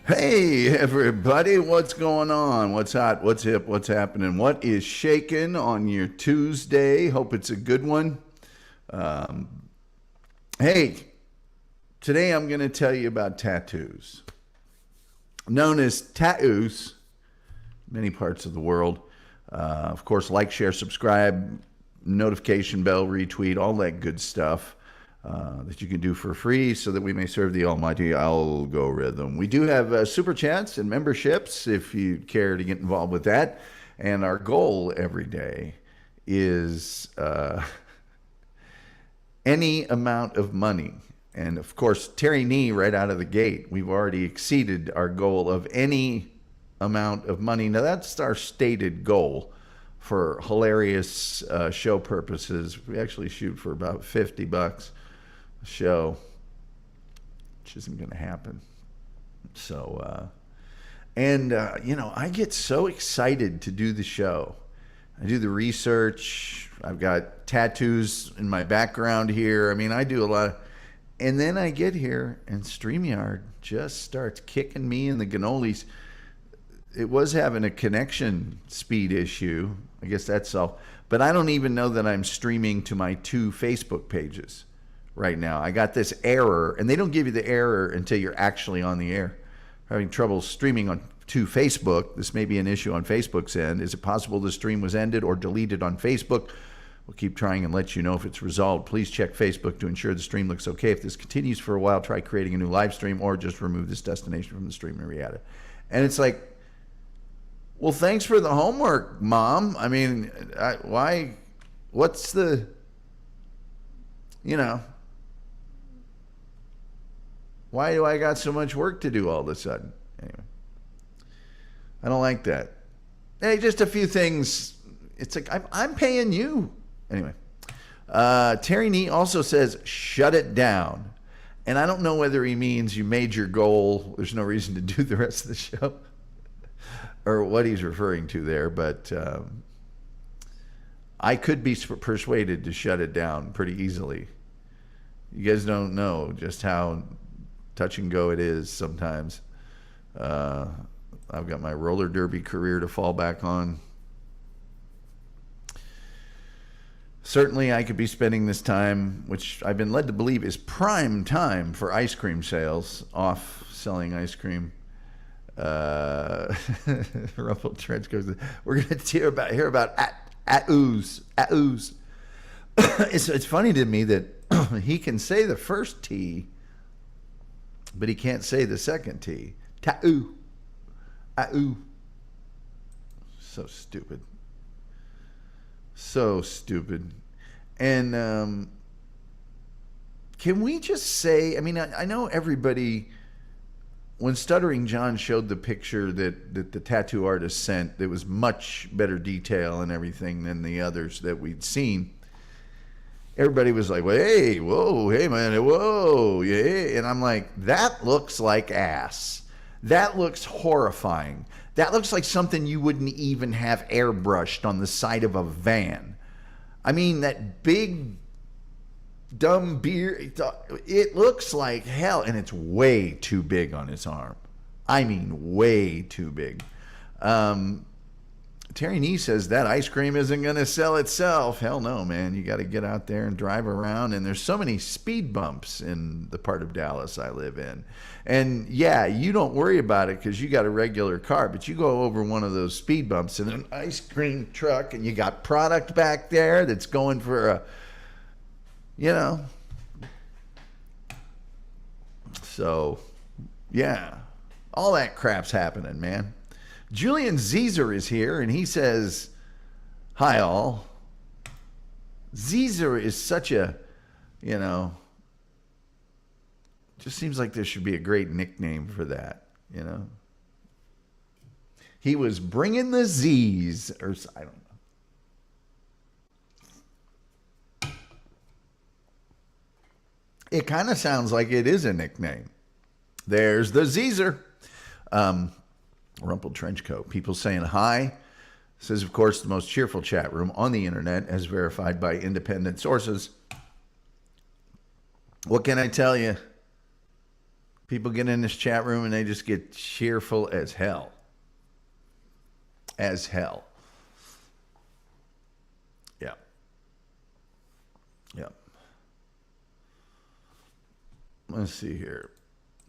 Hey, everybody, what's going on? What's hot? What's hip? What's happening? What is shaking on your Tuesday? Hope it's a good one. Um, hey, today I'm going to tell you about tattoos. Known as tattoos, many parts of the world. Of course, like, share, subscribe, notification bell, retweet, all that good stuff. That you can do for free so that we may serve the almighty algorithm. We do have super chats and memberships if you care to get involved with that. And our goal every day is any amount of money. And of course, Terry Nee, right out of the gate, we've already exceeded our goal of any amount of money. Now, that's our stated goal for hilarious show purposes. We actually shoot for about $50 a show, which isn't going to happen. So, I get so excited to do the show. I do the research. I've got tattoos in my background here. I mean, I do a lot of, and then I get here and StreamYard just starts kicking me in the gannolis. It was having a connection speed issue. I guess that's all. But I don't even know that I'm streaming to my two Facebook pages right now. I got this error, and they don't give you the error until you're actually on the air. Having trouble streaming on to Facebook. This may be an issue on Facebook's end. Is it possible the stream was ended or deleted on Facebook? We'll keep trying and let you know if it's resolved. Please check Facebook to ensure the stream looks okay. If this continues for a while, try creating a new live stream or just remove this destination from the stream and re-add it. And it's like, well, thanks for the homework, Mom. I mean, why? What's the, why do I got so much work to do all of a sudden? Anyway, I don't like that. Hey, just a few things. It's like, I'm paying you. Anyway, Terry Nee also says, shut it down. And I don't know whether he means you made your goal. There's no reason to do the rest of the show. Or what he's referring to there. But I could be persuaded to shut it down pretty easily. You guys don't know just how touch and go it is sometimes. I've got my roller derby career to fall back on. Certainly, I could be spending this time, which I've been led to believe is prime time for ice cream sales, off selling ice cream. Ruffled Trench goes, we're going to hear about at-ooze. It's funny to me that he can say the first T, but he can't say the second T. Ta-oo. Ah-oo. So stupid. So stupid. And can we just say, I mean, I know everybody, when Stuttering John showed the picture that the tattoo artist sent, there was much better detail and everything than the others that we'd seen. Everybody was like, well, hey, whoa, hey, man, whoa, yeah. And I'm like, that looks like ass. That looks horrifying. That looks like something you wouldn't even have airbrushed on the side of a van. I mean, that big, dumb beard, it looks like hell, and it's way too big on his arm. I mean, way too big. Terry Nee says that ice cream isn't going to sell itself. Hell no, man. You got to get out there and drive around. And there's so many speed bumps in the part of Dallas I live in. And yeah, you don't worry about it because you got a regular car. But you go over one of those speed bumps in an ice cream truck and you got product back there that's going for a, So, yeah. All that crap's happening, man. Julian Zeezer is here, and he says, hi, all. Zeezer is such a, just seems like there should be a great nickname for that, He was bringing the Z's, or I don't know. It kind of sounds like it is a nickname. There's the Zeezer. Rumpled trench coat. People saying hi. This is, of course, the most cheerful chat room on the internet, as verified by independent sources. What can I tell you? People get in this chat room and they just get cheerful as hell. As hell. Yeah. Yeah. Let's see here.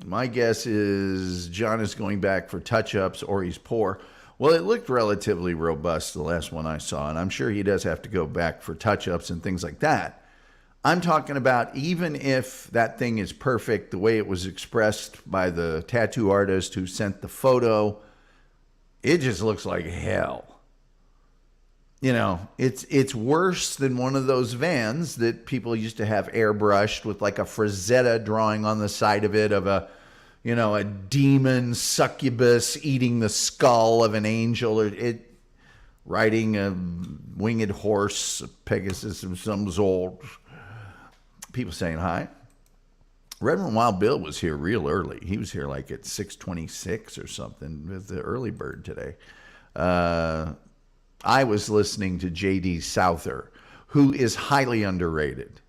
My guess is John is going back for touch-ups or he's poor. Well, it looked relatively robust, the last one I saw, and I'm sure he does have to go back for touch-ups and things like that. I'm talking about even if that thing is perfect, the way it was expressed by the tattoo artist who sent the photo, it just looks like hell. You know, it's worse than one of those vans that people used to have airbrushed with like a Frazetta drawing on the side of it of a, you know, a demon succubus eating the skull of an angel, or it riding a winged horse, a Pegasus of some sort. People saying hi. Reverend Wild Bill was here real early. He was here like at 6:26 or something with the early bird today. I was listening to J.D. Souther, who is highly underrated.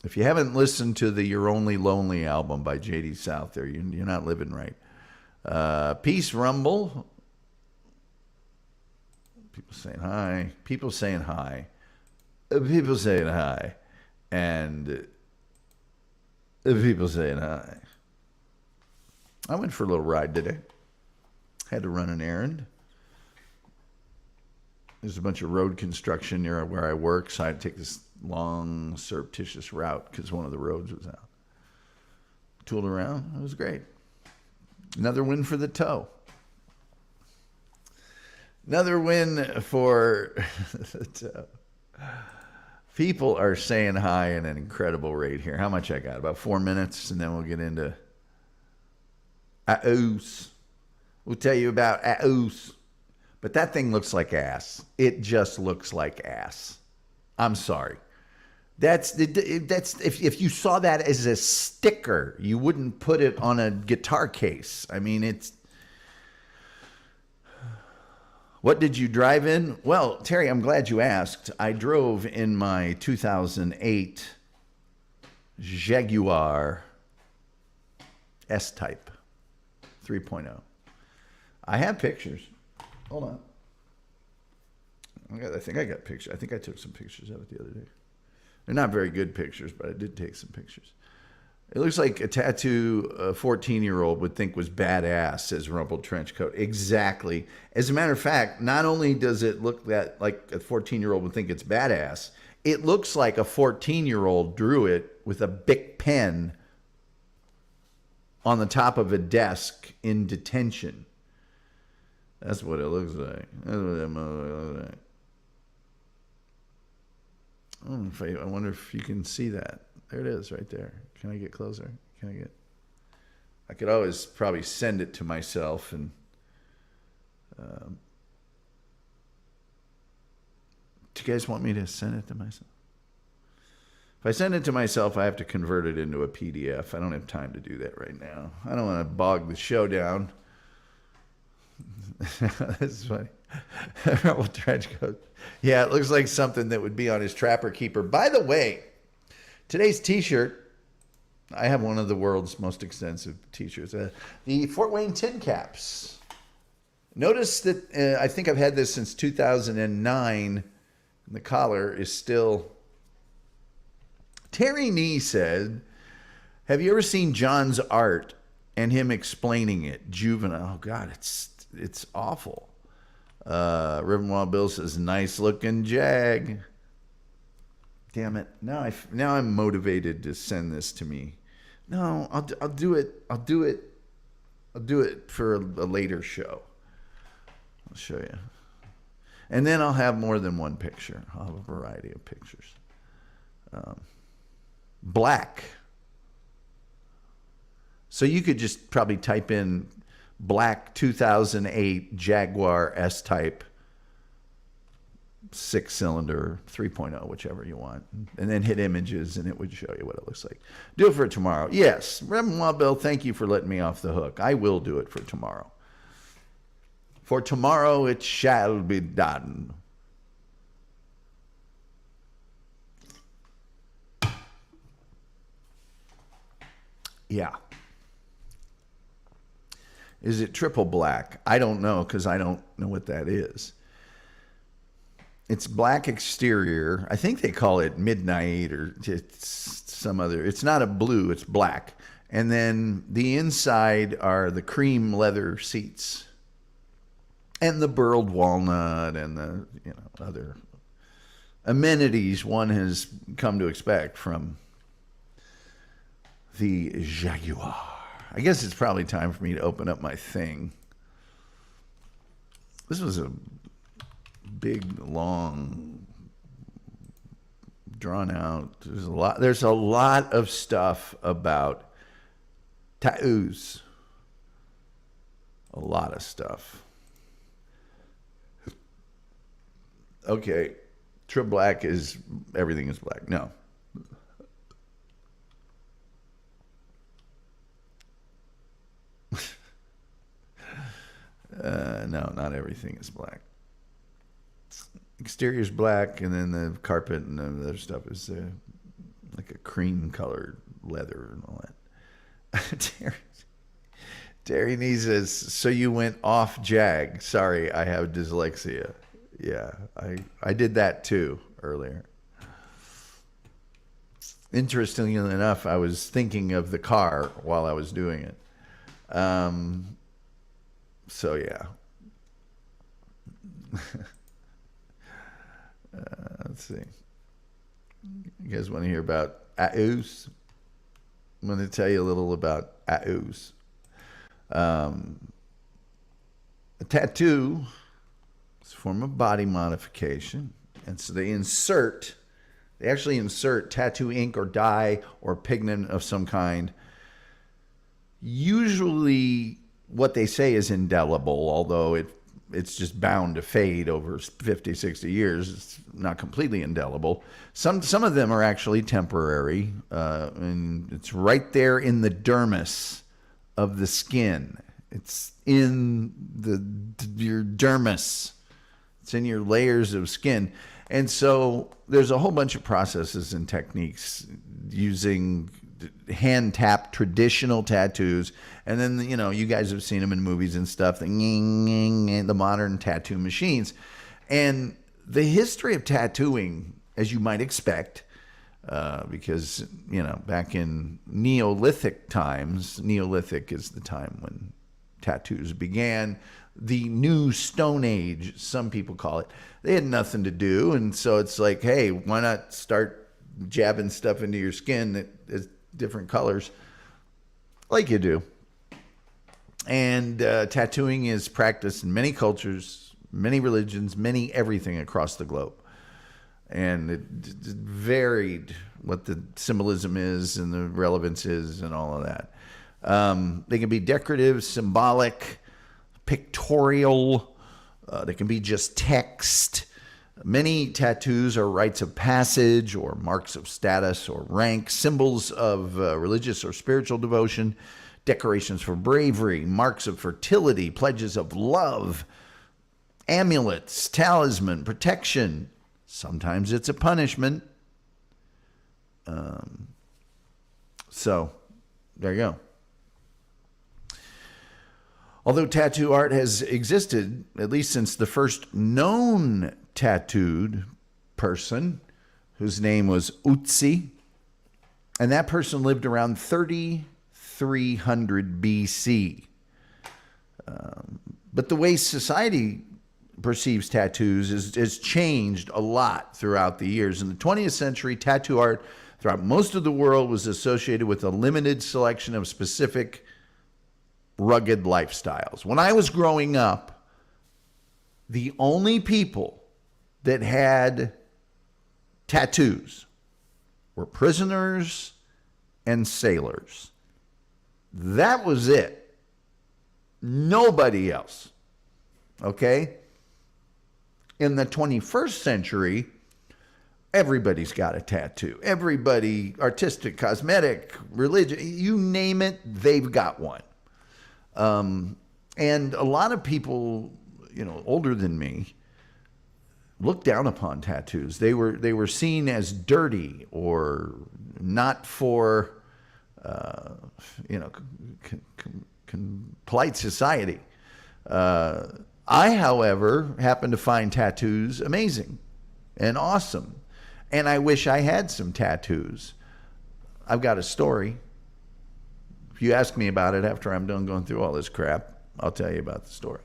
If you haven't listened to the You're Only Lonely album by J.D. Souther, you're not living right. Peace Rumble. People saying hi. People saying hi. People saying hi. And people saying hi. I went for a little ride today. Had to run an errand. There's a bunch of road construction near where I work, so I had to take this long, surreptitious route because one of the roads was out. Tooled around. It was great. Another win for the toe. Another win for the toe. People are saying hi at an incredible rate here. How much I got? About 4 minutes, and then we'll get into Aoos. We'll tell you about Aoos. But that thing looks like ass. It just looks like ass. I'm sorry. That's if you saw that as a sticker, you wouldn't put it on a guitar case. I mean, it's. What did you drive in? Well, Terry, I'm glad you asked. I drove in my 2008 Jaguar S-Type 3.0. I have pictures. Hold on. I think I got pictures. I think I took some pictures of it the other day. They're not very good pictures, but I did take some pictures. It looks like a tattoo a 14-year-old would think was badass, says Rumpled Trenchcoat. Exactly. As a matter of fact, not only does it look that like a 14-year-old would think it's badass, it looks like a 14-year-old drew it with a Bic pen on the top of a desk in detention. That's what it looks like. That's what it looks like. I wonder if you can see that. There it is right there. Can I get closer? I could always probably send it to myself and do you guys want me to send it to myself? If I send it to myself, I have to convert it into a PDF. I don't have time to do that right now. I don't want to bog the show down. This is funny. Yeah, it looks like something that would be on his Trapper Keeper. By the way, today's t-shirt, I have one of the world's most extensive t-shirts. The Fort Wayne Tin Caps. Notice that I think I've had this since 2009. And the collar is still... Terry Nee said, have you ever seen John's art and him explaining it? Juvenile. Oh, God, it's awful. Reverend Wild Bill says, nice looking Jag. Damn it. Now I'm motivated to send this to me. No, I'll do it. I'll do it for a later show. I'll show you. And then I'll have more than one picture. I'll have a variety of pictures. Black. So you could just probably type in black 2008 Jaguar S-Type 6-cylinder 3.0, whichever you want, and then hit images and it would show you what it looks like. Do it for tomorrow. Yes, Reverend Wild Bill, thank you for letting me off the hook. I will do it for tomorrow. For tomorrow it shall be done. Yeah. Is it triple black? I don't know because I don't know what that is. It's black exterior. I think they call it midnight or it's some other. It's not a blue, it's black. And then the inside are the cream leather seats. And the burled walnut and the other amenities one has come to expect from the Jaguar. I guess it's probably time for me to open up my thing. This was a big, long, drawn out. There's a lot of stuff about tattoos. A lot of stuff. Okay, true black is everything is black. No. No, not everything is black. Exterior is black, and then the carpet and the other stuff is like a cream-colored leather and all that. Terry Nee says, so you went off Jag. Sorry, I have dyslexia. Yeah, I did that too earlier. Interestingly enough, I was thinking of the car while I was doing it. So yeah. Let's see. You guys want to hear about tattoos? I'm going to tell you a little about tattoos. A tattoo is a form of body modification. And so they actually insert tattoo ink or dye or pigment of some kind. Usually what they say is indelible, although it's just bound to fade over 50, 60 years. It's not completely indelible. Some of them are actually temporary, and it's right there in the dermis of the skin. It's in your dermis. It's in your layers of skin. And so there's a whole bunch of processes and techniques using hand tap traditional tattoos, and then you guys have seen them in movies and stuff, the modern tattoo machines. And the history of tattooing, as you might expect, because back in Neolithic times, Neolithic is the time when tattoos began, the new Stone Age, some people call it. They had nothing to do, and so it's like, hey, why not start jabbing stuff into your skin that is different colors, like you do. And tattooing is practiced in many cultures, many religions, many everything across the globe. And it varied what the symbolism is and the relevance is and all of that. They can be decorative, symbolic, pictorial. They can be just text. Many tattoos are rites of passage or marks of status or rank, symbols of religious or spiritual devotion, decorations for bravery, marks of fertility, pledges of love, amulets, talisman, protection. Sometimes it's a punishment. So there you go. Although tattoo art has existed, at least since the first known tattooed person, whose name was Utsi, and that person lived around 3300 BC. But the way society perceives tattoos has changed a lot throughout the years. In the 20th century, tattoo art throughout most of the world was associated with a limited selection of specific rugged lifestyles. When I was growing up, the only people that had tattoos were prisoners and sailors. That was it. Nobody else. Okay? In the 21st century, everybody's got a tattoo. Everybody, artistic, cosmetic, religion, you name it, they've got one. And a lot of people, older than me, looked down upon tattoos. They were seen as dirty or not for you know, polite society. I, however, happen to find tattoos amazing and awesome. And I wish I had some tattoos. I've got a story. If you ask me about it after I'm done going through all this crap, I'll tell you about the story.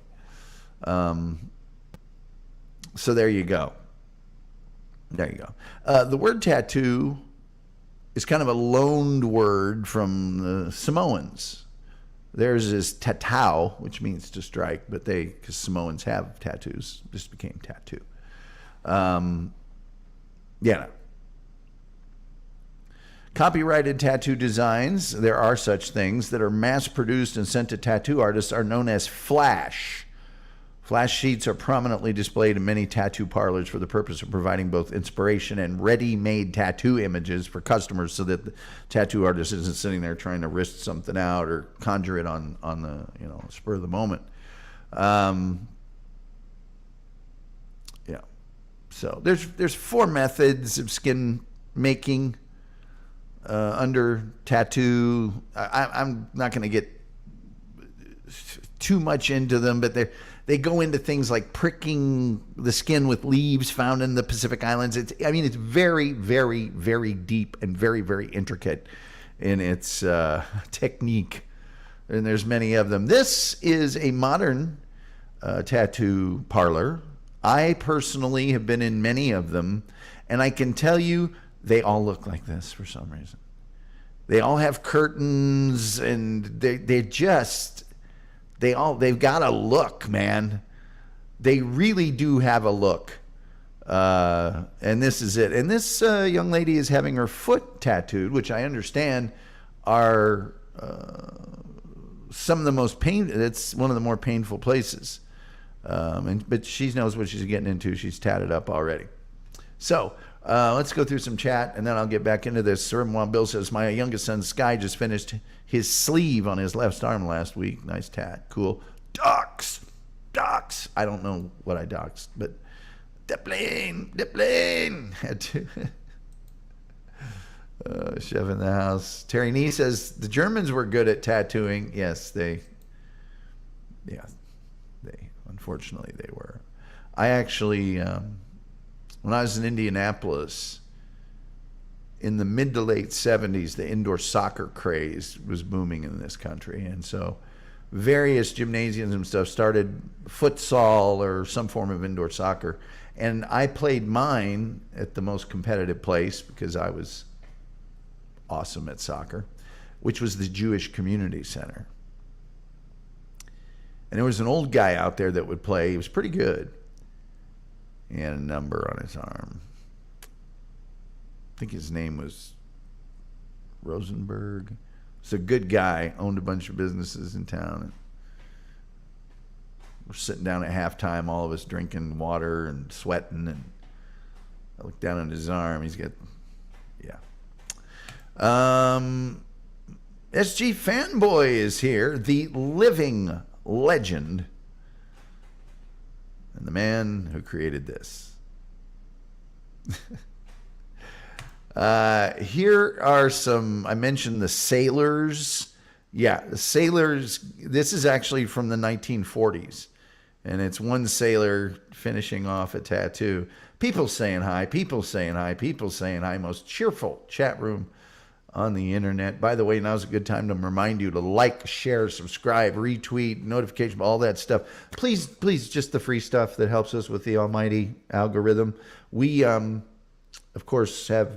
So there you go. There you go. The word tattoo is kind of a loaned word from the Samoans. Theirs is tatau, which means to strike, but because Samoans have tattoos, just became tattoo. Yeah. Copyrighted tattoo designs, there are such things that are mass-produced and sent to tattoo artists, are known as flash. Flash sheets are prominently displayed in many tattoo parlors for the purpose of providing both inspiration and ready-made tattoo images for customers, so that the tattoo artist isn't sitting there trying to wrist something out or conjure it on the spur of the moment. Yeah. So there's 4 methods of skin making under tattoo. I'm not going to get too much into them, but they go into things like pricking the skin with leaves found in the Pacific Islands. It's very, very, very deep and very, very intricate in its technique. And there's many of them. This is a modern tattoo parlor. I personally have been in many of them, and I can tell you they all look like this for some reason. They all have curtains, and they've got a look, man. They really do have a look. And this is it. And this young lady is having her foot tattooed, which I understand are some of the most it's one of the more painful places. But she knows what she's getting into. She's tatted up already. So let's go through some chat, and then I'll get back into this. Sir Bill says, my youngest son, Sky, just finished his sleeve on his left arm last week. Nice tat. Cool. Docs. I don't know what I doxed, but the plane. Had to. Chef in the house. Terry Nee says, the Germans were good at tattooing. Yes, unfortunately they were. I actually, when I was in Indianapolis, in the mid to late 70s, the indoor soccer craze was booming in this country. And so various gymnasiums and stuff started futsal or some form of indoor soccer. And I played mine at the most competitive place because I was awesome at soccer, which was the Jewish Community Center. And there was an old guy out there that would play. He was pretty good. He had a number on his arm. I think his name was Rosenberg. He's a good guy, owned a bunch of businesses in town. And we're sitting down at halftime, all of us drinking water and sweating. And I look down at his arm. He's got, SG Fanboy is here, the living legend, and the man who created this. Here are some, I mentioned the sailors. Yeah, the sailors, this is actually from the 1940s. And it's one sailor finishing off a tattoo. People saying hi, people saying hi, people saying hi. Most cheerful chat room on the internet. By the way, now's a good time to remind you to like, share, subscribe, retweet, notification, all that stuff. Please, just the free stuff that helps us with the almighty algorithm. We, of course, have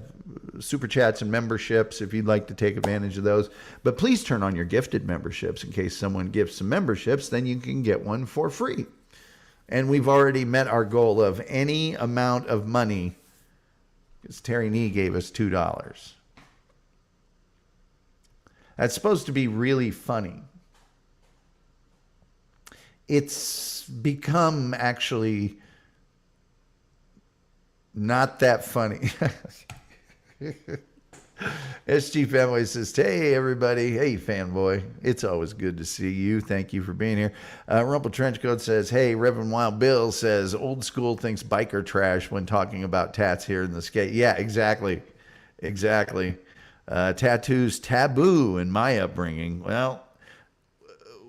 super chats and memberships if you'd like to take advantage of those. But please turn on your gifted memberships in case someone gives some memberships, then you can get one for free. And we've already met our goal of any amount of money, because Terry Nee gave us $2. That's supposed to be really funny. It's become actually not that funny. SG Fanboy says, hey, everybody. Hey, fanboy. It's always good to see you. Thank you for being here. Rumple Trenchcoat says, hey, Reverend Wild Bill says, old school thinks biker trash when talking about tats here in the skate. Yeah, exactly. Tattoos taboo in my upbringing. Well,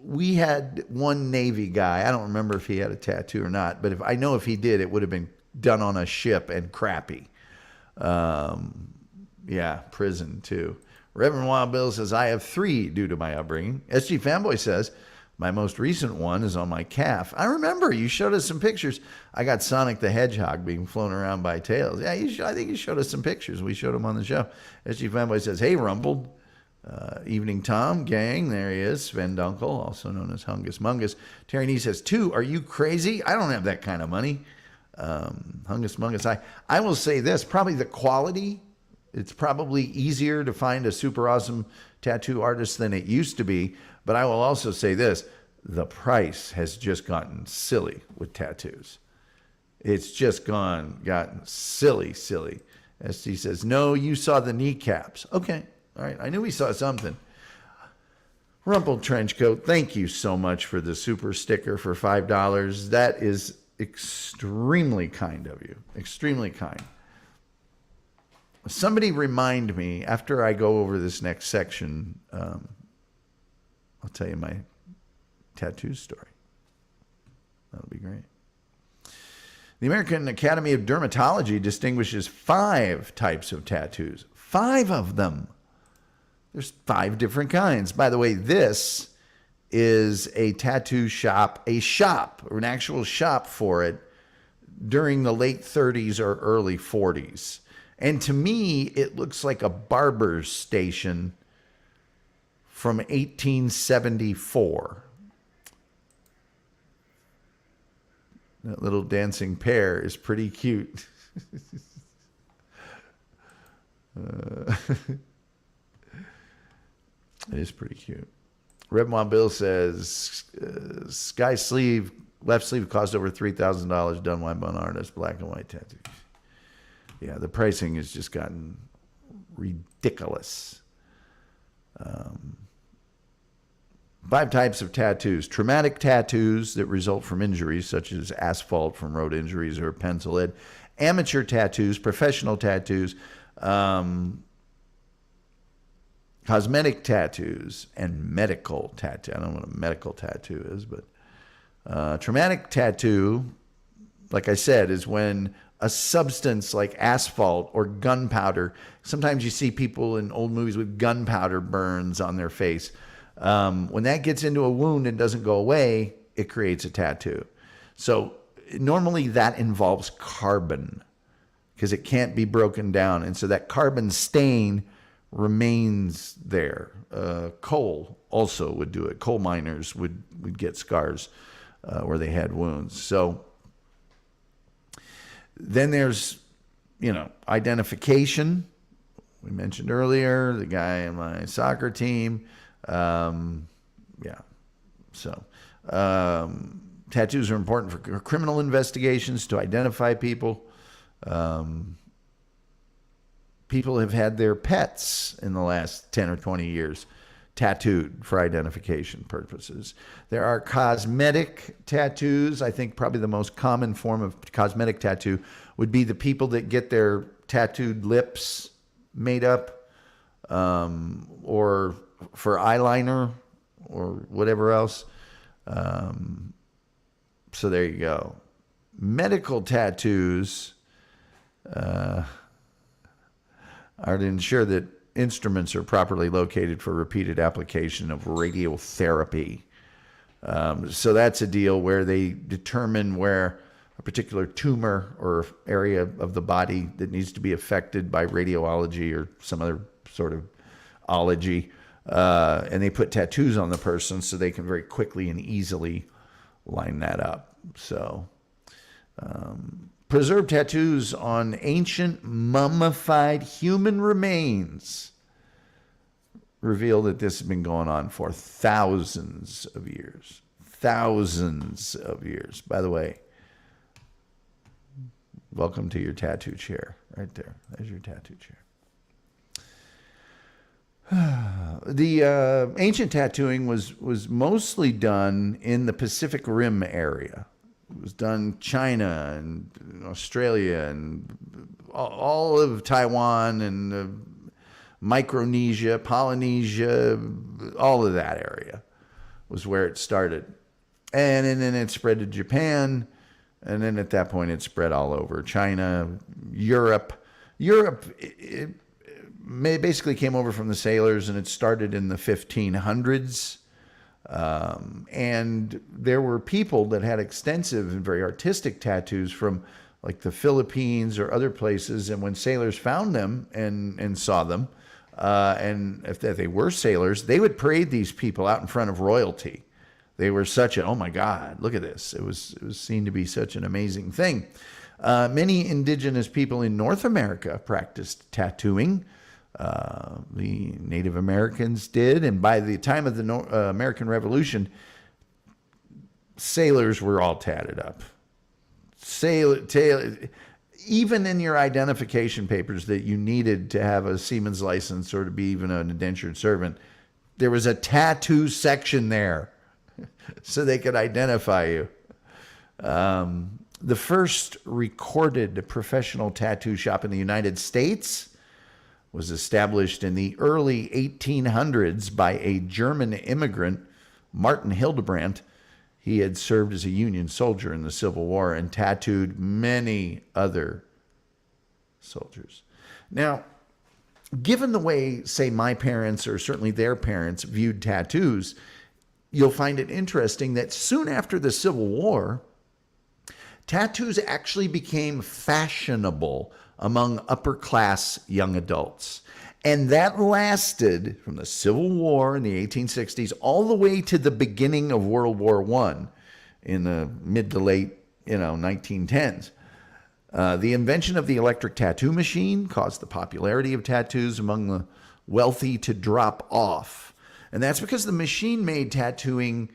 we had one Navy guy. I don't remember if he had a tattoo or not, but if he did, it would have been done on a ship and crappy. Yeah, prison too. Reverend Wild Bill says, I have 3 due to my upbringing. SG Fanboy says, my most recent one is on my calf. I remember you showed us some pictures. I got Sonic the Hedgehog being flown around by Tails. Yeah, I think you showed us some pictures. We showed them on the show. SG Fanboy says, hey, Rumpled. Evening Tom, gang, there he is. Sven Dunkel, also known as Hungus Mungus. Terry Nee says, 2, are you crazy? I don't have that kind of money. Hungus Mungus, I will say this, probably the quality, it's probably easier to find a super awesome tattoo artist than it used to be, but I will also say this, the price has just gotten silly with tattoos. It's just gotten silly. ST says, no, you saw the kneecaps. Okay. All right, I knew we saw something. Rumpled Trenchcoat, thank you so much for the super sticker for $5. That is extremely kind of you. Extremely kind. Somebody remind me, after I go over this next section, I'll tell you my tattoo story. That'll be great. The American Academy of Dermatology distinguishes 5 types of tattoos. 5 of them. There's 5 different kinds. By the way, this is a tattoo shop, or an actual shop for it during the late 30s or early 40s. And to me, it looks like a barber's station from 1874. That little dancing pair is pretty cute. It is pretty cute. Red Mon Bill says, sky sleeve, left sleeve cost over $3,000, done by an artist, black and white tattoos. Yeah, the pricing has just gotten ridiculous. 5 types of tattoos. Traumatic tattoos that result from injuries, such as asphalt from road injuries or pencil lead. Amateur tattoos, professional tattoos, cosmetic tattoos, and medical tattoo. I don't know what a medical tattoo is, but traumatic tattoo, like I said, is when a substance like asphalt or gunpowder, sometimes you see people in old movies with gunpowder burns on their face. When that gets into a wound and doesn't go away, it creates a tattoo. So normally that involves carbon because it can't be broken down. And so that carbon stain remains there. Coal also would do it. Coal miners would get scars where they had wounds. So then there's, identification. We mentioned earlier, the guy in my soccer team. Tattoos are important for criminal investigations to identify people. People have had their pets in the last 10 or 20 years tattooed for identification purposes. There are cosmetic tattoos. I think probably the most common form of cosmetic tattoo would be the people that get their tattooed lips made up, or for eyeliner or whatever else. So there you go. Medical tattoos are to ensure that instruments are properly located for repeated application of radiotherapy. So that's a deal where they determine where a particular tumor or area of the body that needs to be affected by radiology or some other sort of ology. And they put tattoos on the person so they can very quickly and easily line that up. So, preserved tattoos on ancient mummified human remains reveal that this has been going on for thousands of years. Thousands of years. By the way, welcome to your tattoo chair. Right there. There's your tattoo chair. The ancient tattooing was mostly done in the Pacific Rim area. It was done China and Australia and all of Taiwan and Micronesia, Polynesia, all of that area was where it started. And then it spread to Japan. And then at that point, it spread all over China, Europe. Europe basically came over from the sailors, and it started in the 1500s. And there were people that had extensive and very artistic tattoos from like the Philippines or other places. And when sailors found them and saw them, and if they were sailors, they would parade these people out in front of royalty. They were such a, oh my God, look at this. It was seen to be such an amazing thing. Many indigenous people in North America practiced tattooing. The Native Americans did. And by the time of the American Revolution, sailors were all tatted up. Even in your identification papers that you needed to have a seaman's license or to be even an indentured servant, there was a tattoo section there so they could identify you. The first recorded professional tattoo shop in the United States was established in the early 1800s by a German immigrant, Martin Hildebrandt. He had served as a Union soldier in the Civil War and tattooed many other soldiers. Now, given the way, say, my parents or certainly their parents viewed tattoos, you'll find it interesting that soon after the Civil War, tattoos actually became fashionable among upper-class young adults. And that lasted from the Civil War in the 1860s all the way to the beginning of World War I in the mid to late 1910s. The invention of the electric tattoo machine caused the popularity of tattoos among the wealthy to drop off. And that's because the machine made tattooing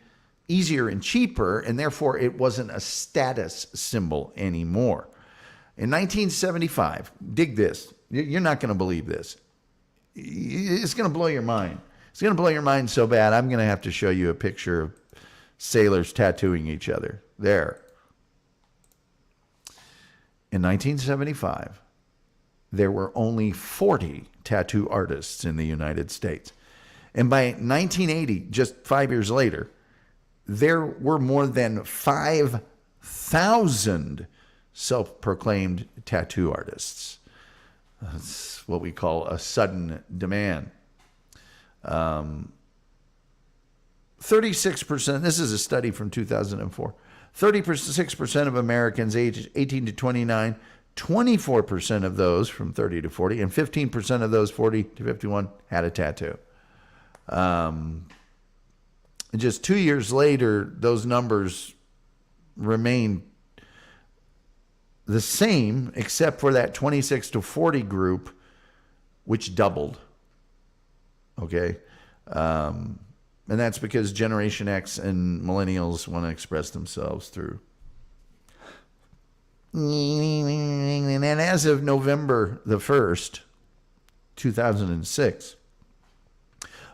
easier and cheaper, and therefore it wasn't a status symbol anymore. In 1975, dig this. You're not going to believe this. It's going to blow your mind. It's going to blow your mind so bad, I'm going to have to show you a picture of sailors tattooing each other. There. In 1975, there were only 40 tattoo artists in the United States. And by 1980, just 5 years later, there were more than 5,000 self-proclaimed tattoo artists. That's what we call a sudden demand. 36%, this is a study from 2004, 36% of Americans aged 18 to 29, 24% of those from 30 to 40, and 15% of those 40 to 51 had a tattoo. Just 2 years later, those numbers remained the same, except for that 26 to 40 group, which doubled. Okay? And that's because Generation X and millennials want to express themselves through. And as of November the 1st, 2006,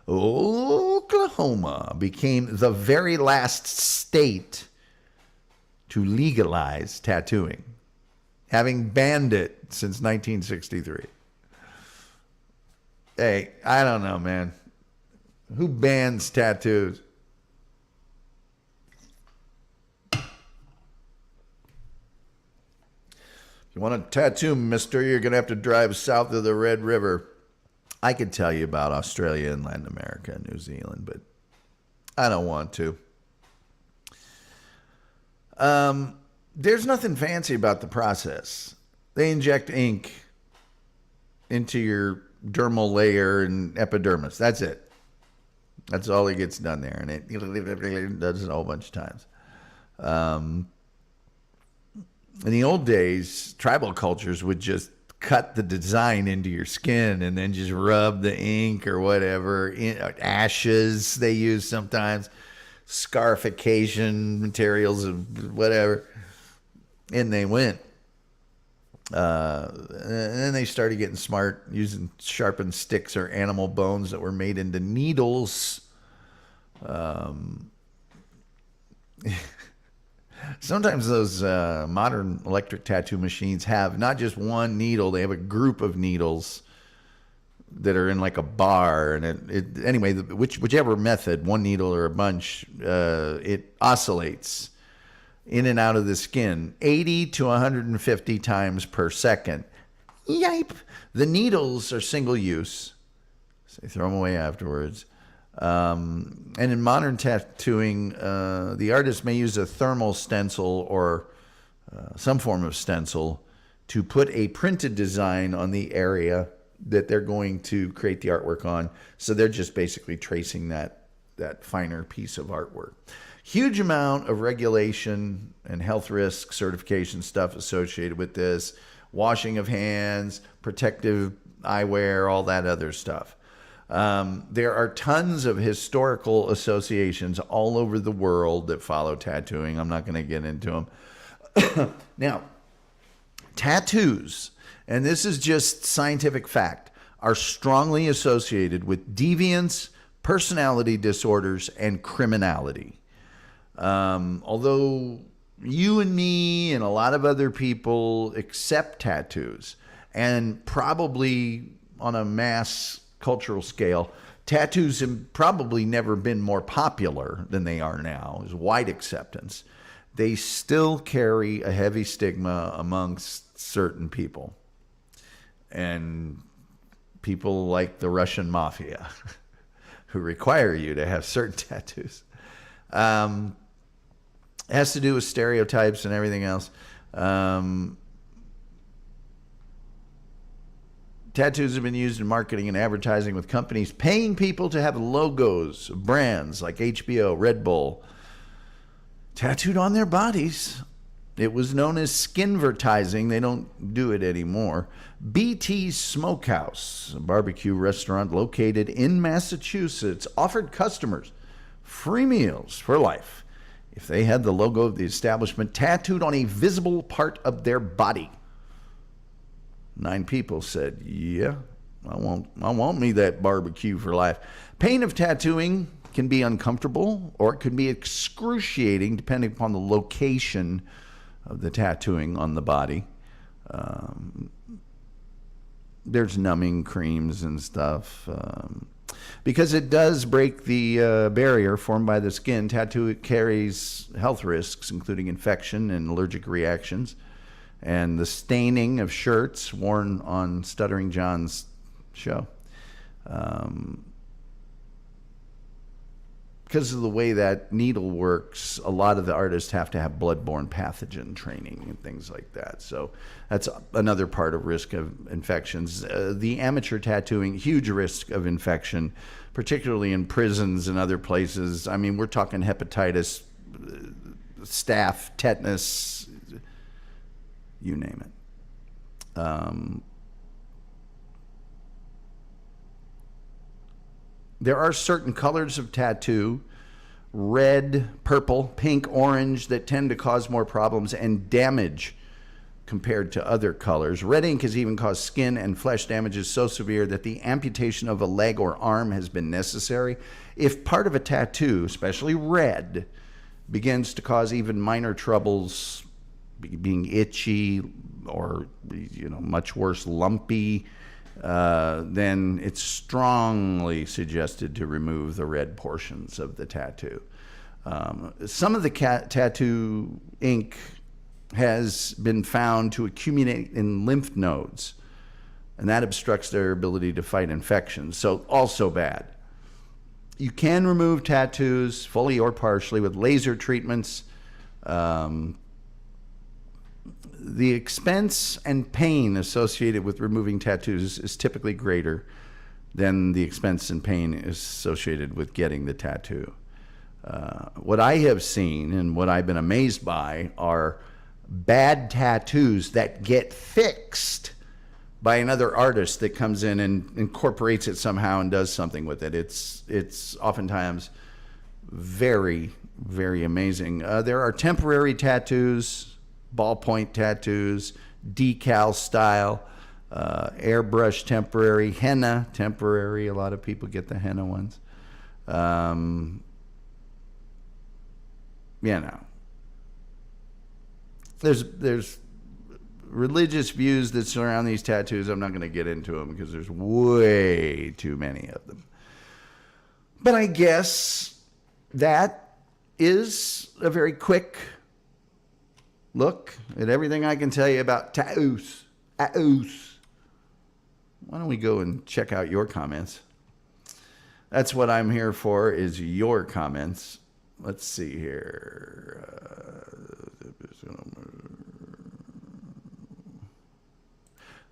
Oklahoma became the very last state to legalize tattooing, having banned it since 1963. Hey, I don't know, man. Who bans tattoos? If you want a tattoo, mister, you're going to have to drive south of the Red River. I could tell you about Australia and Latin America and New Zealand, but I don't want to. There's nothing fancy about the process. They inject ink into your dermal layer and epidermis. That's it. That's all that gets done there. And it does it a whole bunch of times. In the old days, tribal cultures would just cut the design into your skin and then just rub the ink or whatever. Ashes they use sometimes. Scarification materials of whatever. And they went. And then they started getting smart, using sharpened sticks or animal bones that were made into needles. Sometimes those modern electric tattoo machines have not just one needle, they have a group of needles that are in like a bar, and anyway, whichever method, one needle or a bunch, it oscillates in and out of the skin 80 to 150 times per second. Yipe! The needles are single use, so they throw them away afterwards. And in modern tattooing, the artist may use a thermal stencil or some form of stencil to put a printed design on the area that they're going to create the artwork on. So they're just basically tracing that finer piece of artwork. Huge amount of regulation and health risk certification stuff associated with this. Washing of hands, protective eyewear, all that other stuff. There are tons of historical associations all over the world that follow tattooing. I'm not going to get into them. Now, tattoos, and this is just scientific fact, are strongly associated with deviance, personality disorders, and criminality. Although you and me and a lot of other people accept tattoos, and probably on a mass cultural scale, tattoos have probably never been more popular than they are now. There's wide acceptance. They still carry a heavy stigma amongst certain people. And people like the Russian mafia who require you to have certain tattoos. It has to do with stereotypes and everything else. Tattoos have been used in marketing and advertising, with companies paying people to have logos of brands like HBO, Red Bull, tattooed on their bodies. It was known as skinvertising. They don't do it anymore. BT's Smokehouse, a barbecue restaurant located in Massachusetts, offered customers free meals for life if they had the logo of the establishment tattooed on a visible part of their body. 9 people said, yeah, I want me that barbecue for life. Pain of tattooing can be uncomfortable, or it can be excruciating depending upon the location of the tattooing on the body. There's numbing creams and stuff. Because it does break the barrier formed by the skin, tattoo carries health risks, including infection and allergic reactions. And the staining of shirts worn on Stuttering John's show. Because of the way that needle works, a lot of the artists have to have bloodborne pathogen training and things like that. So that's another part of risk of infections. The amateur tattooing, huge risk of infection, particularly in prisons and other places. I mean, we're talking hepatitis, staph, tetanus, you name it. There are certain colors of tattoo, red, purple, pink, orange, that tend to cause more problems and damage compared to other colors. Red ink has even caused skin and flesh damages so severe that the amputation of a leg or arm has been necessary. If part of a tattoo, especially red, begins to cause even minor troubles, being itchy or much worse, lumpy, then it's strongly suggested to remove the red portions of the tattoo. Some of the tattoo ink has been found to accumulate in lymph nodes, and that obstructs their ability to fight infections. So also bad. You can remove tattoos fully or partially with laser treatments. The expense and pain associated with removing tattoos is typically greater than the expense and pain associated with getting the tattoo. What I have seen and what I've been amazed by are bad tattoos that get fixed by another artist that comes in and incorporates it somehow and does something with it. It's oftentimes very, very amazing. There are temporary tattoos, ballpoint tattoos, decal style, airbrush temporary, henna temporary. A lot of people get the henna ones. There's religious views that surround these tattoos. I'm not going to get into them because there's way too many of them. But I guess that is a very quick look at everything I can tell you about tattoos. Tattoos. Why don't we go and check out your comments? That's what I'm here for, is your comments. Let's see here.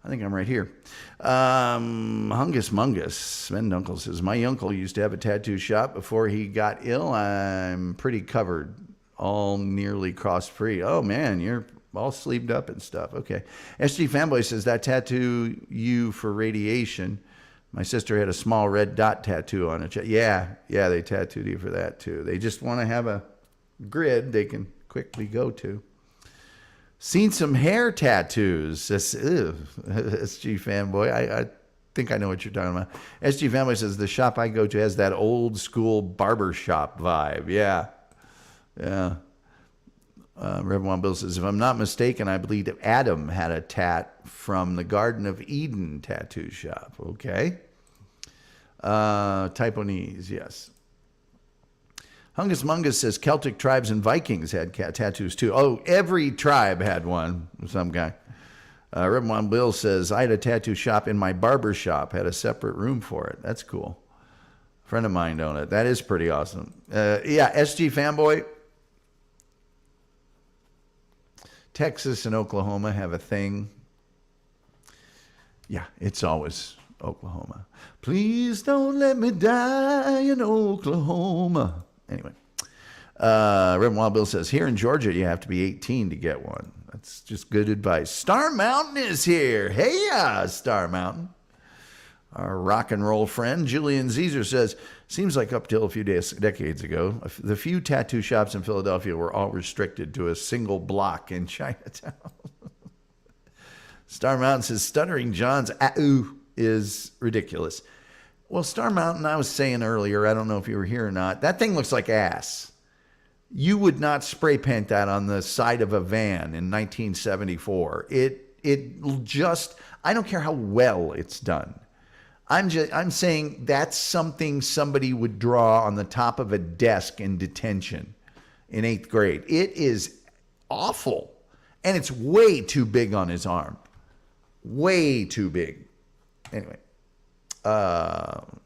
I think I'm right here. Hungus Mungus. Sven Dunkel says, my uncle used to have a tattoo shop before he got ill. I'm pretty covered. All nearly cost-free. Oh, man, you're all sleeved up and stuff. Okay. SG Fanboy says, that tattoo you for radiation. My sister had a small red dot tattoo on it. Yeah, they tattooed you for that, too. They just want to have a grid they can quickly go to. Seen some hair tattoos. SG Fanboy. I think I know what you're talking about. SG Fanboy says, the shop I go to has that old school barber shop vibe. Yeah. Reverend Juan Bill says, if I'm not mistaken, I believe Adam had a tat from the Garden of Eden tattoo shop. Okay. Typonese, yes. Hungus Mungus says Celtic tribes and Vikings had tattoos too. Oh, every tribe had one. Some guy. Reverend Juan Bill says, I had a tattoo shop in my barber shop. Had a separate room for it. That's cool. A friend of mine owned it. That is pretty awesome. SG Fanboy. Texas and Oklahoma have a thing. Yeah, it's always Oklahoma. Please don't let me die in Oklahoma. Anyway, Reverend Wild Bill says, here in Georgia, you have to be 18 to get one. That's just good advice. Star Mountain is here. Hey, Star Mountain. Our rock and roll friend, Julian Zezer, says, seems like up till a few decades ago, the few tattoo shops in Philadelphia were all restricted to a single block in Chinatown. Star Mountain says, Stuttering John's "ah-ooh" is ridiculous. Well, Star Mountain, I was saying earlier, I don't know if you were here or not, that thing looks like ass. You would not spray paint that on the side of a van in 1974. It just, I don't care how well it's done. I'm saying that's something somebody would draw on the top of a desk in detention in 8th grade. It is awful. And it's way too big on his arm. Way too big. Anyway,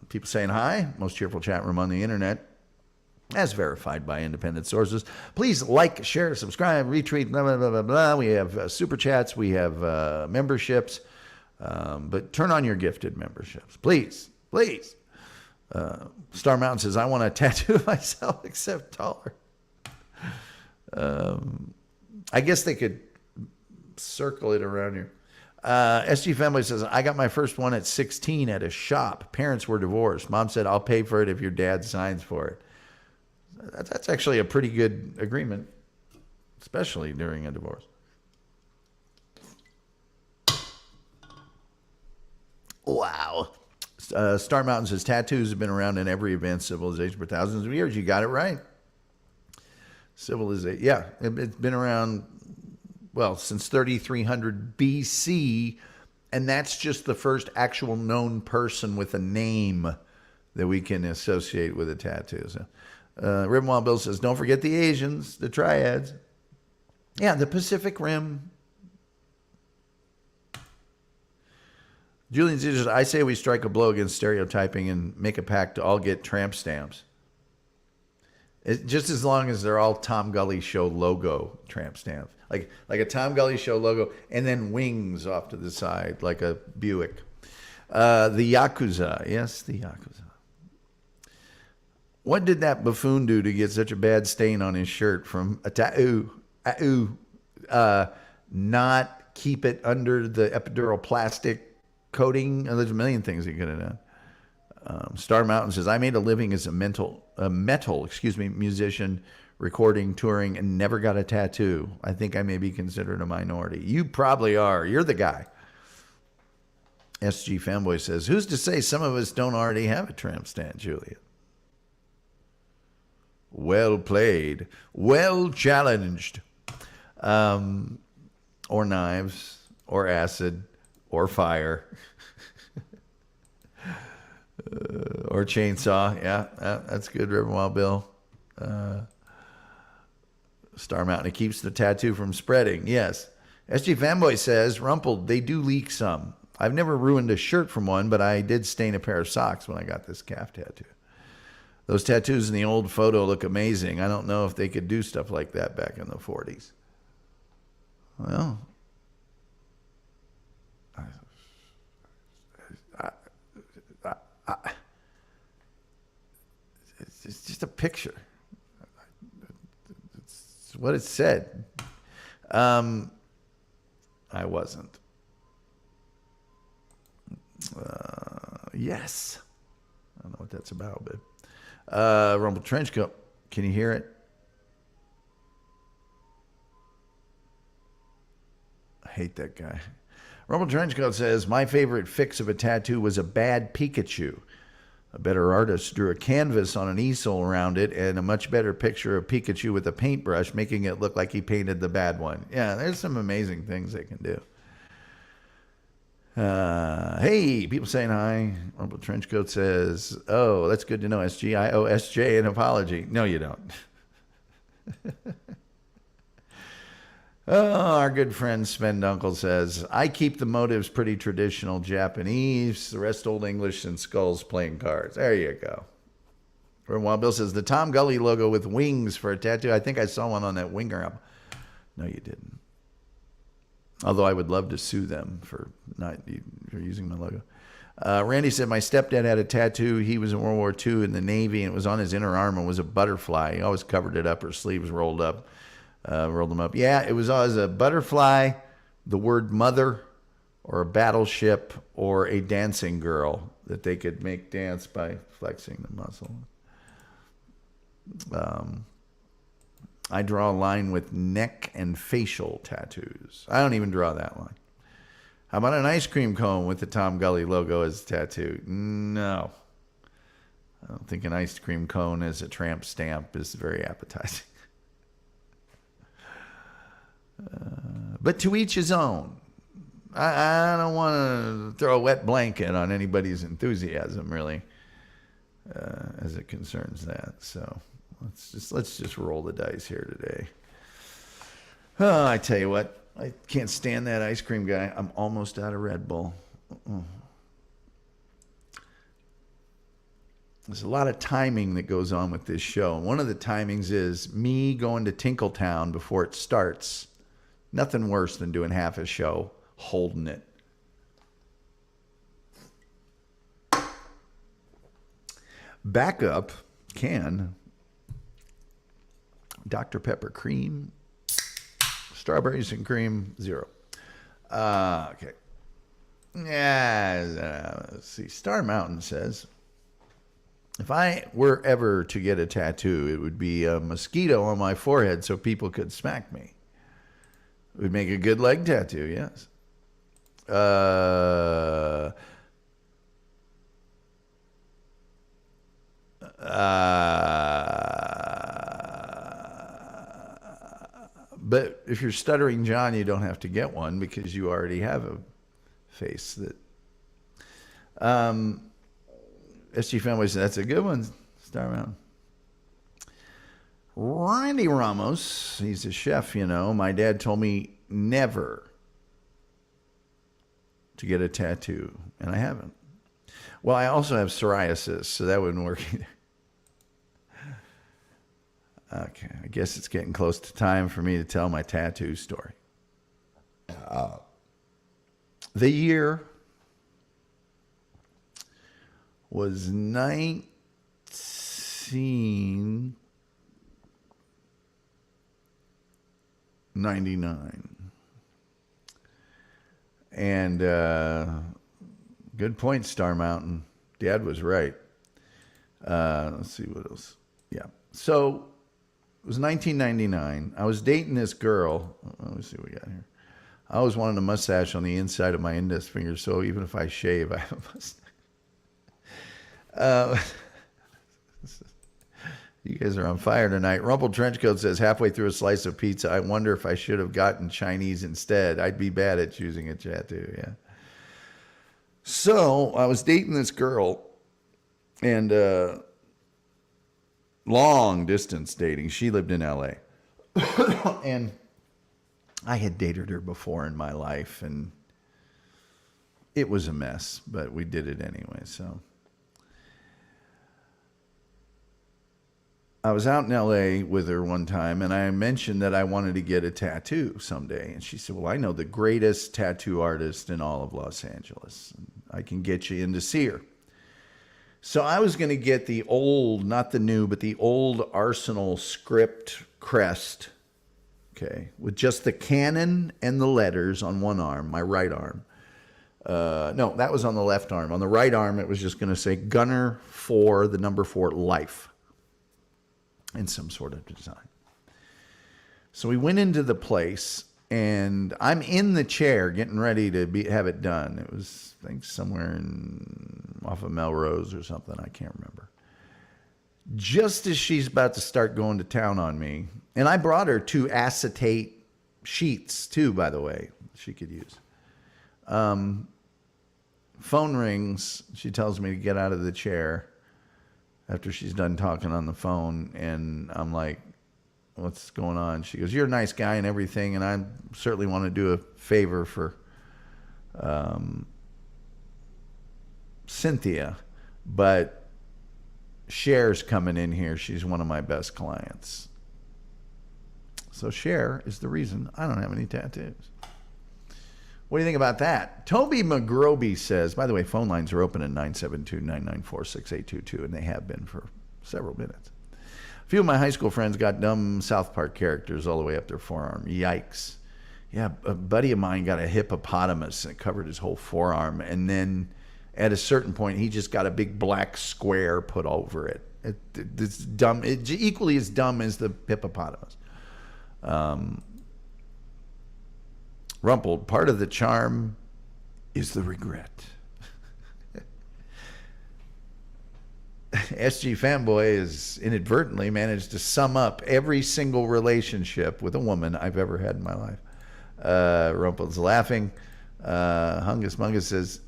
people saying hi. Most cheerful chat room on the internet, as verified by independent sources. Please like, share, subscribe, retweet, blah, blah, blah, blah, blah. We have super chats. We have memberships. But turn on your gifted memberships. Please. Star Mountain says, I want to tattoo myself except taller. I guess they could circle it around here. SG Family says, I got my first one at 16 at a shop. Parents were divorced. Mom said, I'll pay for it if your dad signs for it. That's actually a pretty good agreement, especially during a divorce. Wow. Star Mountain says, tattoos have been around in every advanced civilization for thousands of years. You got it right. Civilization. Yeah, it's been around, well, since 3300 BC, and that's just the first actual known person with a name that we can associate with a tattoo. So, Rim Bill says, don't forget the Asians, the triads. Yeah, the Pacific Rim. Julian says, I say we strike a blow against stereotyping and make a pact to all get tramp stamps. Just as long as they're all Tom Gully Show logo tramp stamps. Like a Tom Gully Show logo and then wings off to the side like a Buick. The Yakuza. Yes, the Yakuza. What did that buffoon do to get such a bad stain on his shirt from a tattoo? Not keep it under the epidural plastic coating. There's a million things he could have done. Star Mountain says, I made a living as a metal musician, recording, touring, and never got a tattoo. I think I may be considered a minority. You probably are. You're the guy. SG Fanboy says, who's to say some of us don't already have a tramp stamp, Julia? Well played. Well challenged. Or knives. or acid or fire or chainsaw. Yeah, that's good, Reverend Wild Bill. Star Mountain, it keeps the tattoo from spreading. Yes. SG Fanboy says, Rumpled, they do leak some. I've never ruined a shirt from one, but I did stain a pair of socks when I got this calf tattoo. Those tattoos in the old photo look amazing. I don't know if they could do stuff like that back in the 40s. Well, it's just a picture. It's what it said. I wasn't. Yes. I don't know what that's about, but Rumble Trenchcoat. Can you hear it? I hate that guy. Rumble Trenchcoat says, my favorite fix of a tattoo was a bad Pikachu. A better artist drew a canvas on an easel around it and a much better picture of Pikachu with a paintbrush, making it look like he painted the bad one. Yeah, there's some amazing things they can do. Hey, people saying hi. Rumble Trenchcoat says, oh, that's good to know, SG. I owe SJ an apology. No, you don't. Oh, our good friend Spenduncle says, I keep the motives pretty traditional Japanese, the rest Old English and skulls playing cards. There you go. Wild Bill says, the Tom Gully logo with wings for a tattoo. I think I saw one on that Winger album. No, you didn't. Although I would love to sue them for using my logo. Randy said, my stepdad had a tattoo. He was in World War II in the Navy, and it was on his inner arm and was a butterfly. He always covered it up, her sleeves rolled up. Rolled them up. Yeah, it was always a butterfly, the word mother, or a battleship, or a dancing girl that they could make dance by flexing the muscle. I draw a line with neck and facial tattoos. I don't even draw that line. How about an ice cream cone with the Tom Gully logo as a tattoo? No. I don't think an ice cream cone as a tramp stamp is very appetizing. But to each his own. I don't want to throw a wet blanket on anybody's enthusiasm, really, as it concerns that. So let's just roll the dice here today. Oh, I tell you what, I can't stand that ice cream guy. I'm almost out of Red Bull. There's a lot of timing that goes on with this show. And one of the timings is me going to Tinkletown before it starts. Nothing worse than doing half a show, holding it. Backup can Dr. Pepper cream, strawberries and cream, 0. Okay. Yeah, let's see. Star Mountain says, if I were ever to get a tattoo, it would be a mosquito on my forehead so people could smack me. It would make a good leg tattoo, yes. But if you're Stuttering John, you don't have to get one because you already have a face that... SG Fanboy said, that's a good one, Star Mountain. Randy Ramos, he's a chef, you know. My dad told me never to get a tattoo, and I haven't. Well, I also have psoriasis, so that wouldn't work either. Okay, I guess it's getting close to time for me to tell my tattoo story. The year was 1999. And good point, Star Mountain. Dad was right. Let's see what else. Yeah. So it was 1999. I was dating this girl. Let me see what we got here. I always wanted a mustache on the inside of my index finger, so even if I shave, I have a mustache. You guys are on fire tonight. Rumpled Trenchcoat says, halfway through a slice of pizza, I wonder if I should have gotten Chinese instead. I'd be bad at choosing a tattoo, yeah. So I was dating this girl, and long distance dating. She lived in LA. And I had dated her before in my life, and it was a mess, but we did it anyway. So I was out in LA with her one time, and I mentioned that I wanted to get a tattoo someday. And she said, well, I know the greatest tattoo artist in all of Los Angeles. I can get you in to see her. So I was going to get the old, not the new, but the old Arsenal script crest, okay, with just the cannon and the letters on one arm, my right arm. No, that was on the left arm. On the right arm, it was just going to say Gunner 4, the number 4, life, in some sort of design. So we went into the place, and I'm in the chair getting ready to have it done. It was, I think, somewhere off of Melrose or something. I can't remember. Just as she's about to start going to town on me, and I brought her 2 acetate sheets too, by the way, she could use. Phone rings. She tells me to get out of the chair after she's done talking on the phone, and I'm like, what's going on? She goes, you're a nice guy and everything, and I certainly want to do a favor for Cynthia, but Cher's coming in here. She's one of my best clients. So Cher is the reason I don't have any tattoos. What do you think about that? Toby McGroby says, by the way, phone lines are open at 972-994-6822, and they have been for several minutes. A few of my high school friends got dumb South Park characters all the way up their forearm. Yikes. Yeah, a buddy of mine got a hippopotamus and it covered his whole forearm, and then at a certain point, he just got a big black square put over it. It's dumb. It's equally as dumb as the hippopotamus. Rumpled, part of the charm is the regret. SG Fanboy has inadvertently managed to sum up every single relationship with a woman I've ever had in my life. Rumpled's laughing. Hungus Mungus says,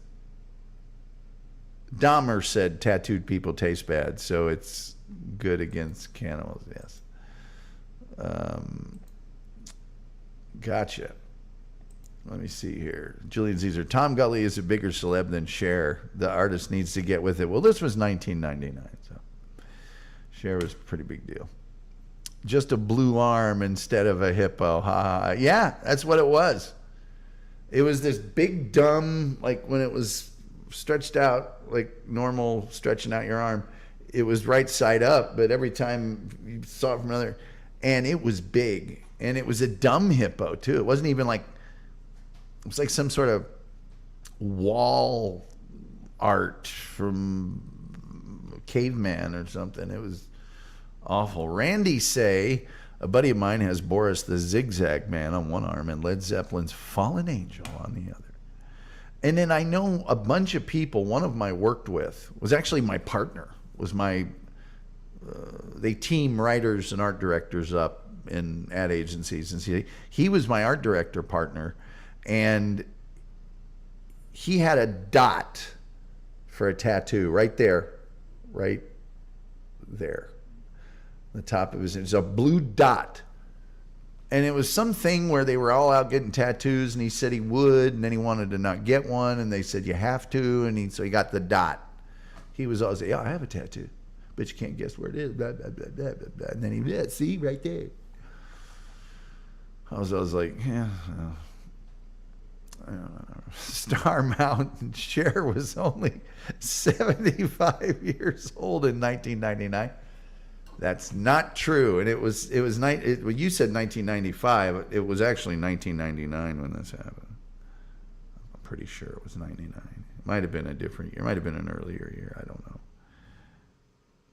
Dahmer said tattooed people taste bad, so it's good against cannibals. Yes. Gotcha. Let me see here. Julian Caesar. Tom Gulley is a bigger celeb than Cher. The artist needs to get with it. Well, this was 1999, so Cher was a pretty big deal. Just a blue arm instead of a hippo. Ha ha. Yeah, that's what it was. It was this big dumb, like when it was stretched out, like normal stretching out your arm, it was right side up, but every time you saw it from another, and it was big. And it was a dumb hippo, too. It wasn't even like, it was like some sort of wall art from Caveman or something. It was awful. Randy Say, a buddy of mine has Boris the Zigzag Man on one arm and Led Zeppelin's Fallen Angel on the other. And then I know a bunch of people, one of them I worked with, was actually my partner, was my, they team writers and art directors up in ad agencies. And he was my art director partner. And he had a dot for a tattoo right there, the top of his, it's a blue dot. And it was something where they were all out getting tattoos, and he said he would, and then he wanted to not get one, and they said you have to, and so he got the dot. He was always, yeah, I have a tattoo, but you can't guess where it is, blah, blah, blah, blah, blah, blah. And then he, yeah, see, right there. I was like, yeah, I don't know. Star Mountain Cher was only 75 years old in 1999. That's not true. And you said 1995. It was actually 1999 when this happened. I'm pretty sure it was 99. It might have been a different year. It might have been an earlier year. I don't know.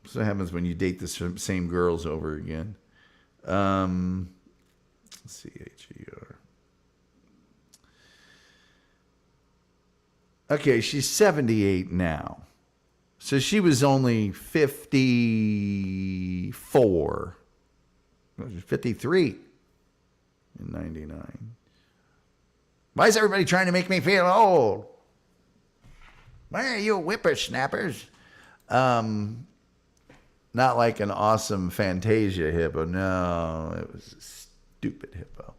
So it happens when you date the same girls over again. CHER. Okay, she's 78 now. So she was only 54. 53 in 99. Why is everybody trying to make me feel old? Why are you whippersnappers? Not like an awesome Fantasia hippo. No, it was a stupid hippo.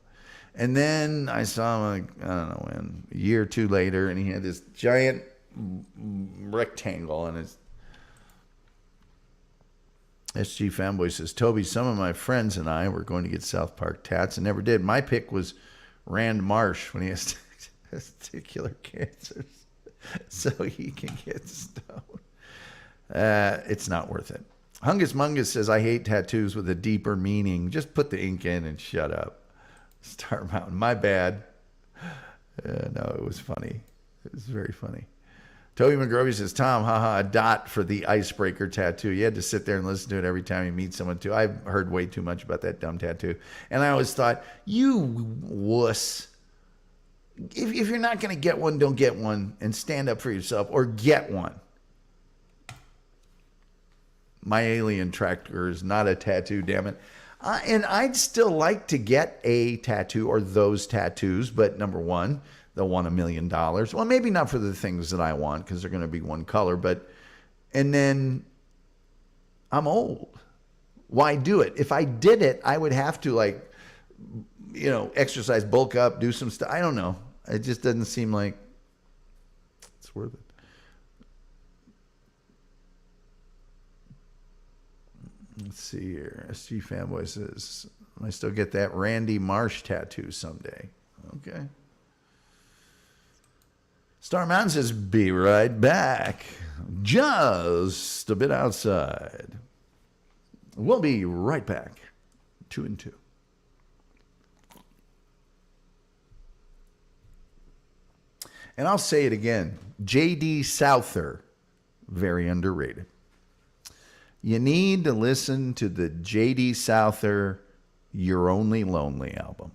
And then I saw him, I don't know when, a year or two later, and he had this giant rectangle on his. SG Fanboy says, Toby, some of my friends and I were going to get South Park tats and never did. My pick was Rand Marsh when he has testicular cancers so he can get stoned. It's not worth it. Hungus Mungus says, I hate tattoos with a deeper meaning. Just put the ink in and shut up. Star Mountain, my bad. No, it was funny. It was very funny. Toby McGrovey says, Tom, haha, a dot for the icebreaker tattoo. You had to sit there and listen to it every time you meet someone, too. I've heard way too much about that dumb tattoo. And I always thought, you wuss. If you're not going to get one, don't get one and stand up for yourself or get one. My alien tractor is not a tattoo, damn it. And I'd still like to get a tattoo or those tattoos, but number one, they'll want $1 million. Well, maybe not for the things that I want because they're going to be one color, but, and then I'm old. Why do it? If I did it, I would have to exercise, bulk up, do some stuff. I don't know. It just doesn't seem like it's worth it. Let's see here. SG Fanboy says, I still get that Randy Marsh tattoo someday. Okay. Star Mountain says, be right back. Just a bit outside. We'll be right back. 2 and 2. And I'll say it again. J.D. Souther, very underrated. You need to listen to the J.D. Souther You're Only Lonely album.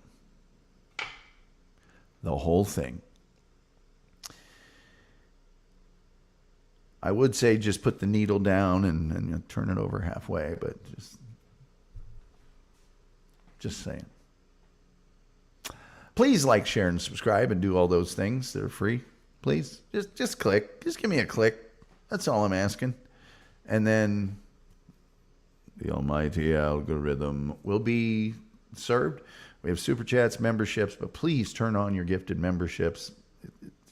The whole thing. I would say just put the needle down and turn it over halfway, but just saying. Please like, share, and subscribe and do all those things. They're free. Please, just click. Just give me a click. That's all I'm asking. And then the almighty algorithm will be served. We have super chats, memberships, but please turn on your gifted memberships.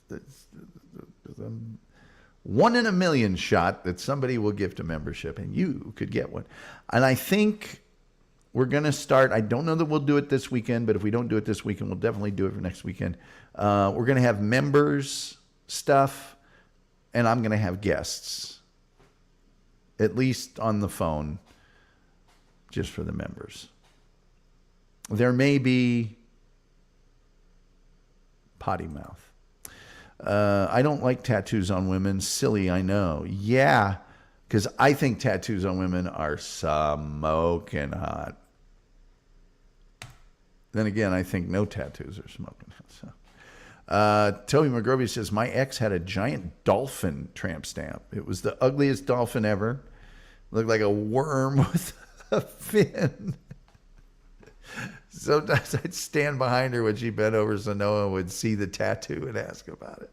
It's 1 in a million shot that somebody will gift a membership and you could get one. And I think we're going to start. I don't know that we'll do it this weekend, but if we don't do it this weekend, we'll definitely do it for next weekend. We're going to have members stuff, and I'm going to have guests, at least on the phone, just for the members. There may be potty mouth. I don't like tattoos on women. Silly, I know. Yeah, because I think tattoos on women are smoking hot. Then again, I think no tattoos are smoking hot. So. Toby McGrovey says, my ex had a giant dolphin tramp stamp. It was the ugliest dolphin ever. Looked like a worm with a fin. Sometimes I'd stand behind her when she bent over so no one would see the tattoo and ask about it.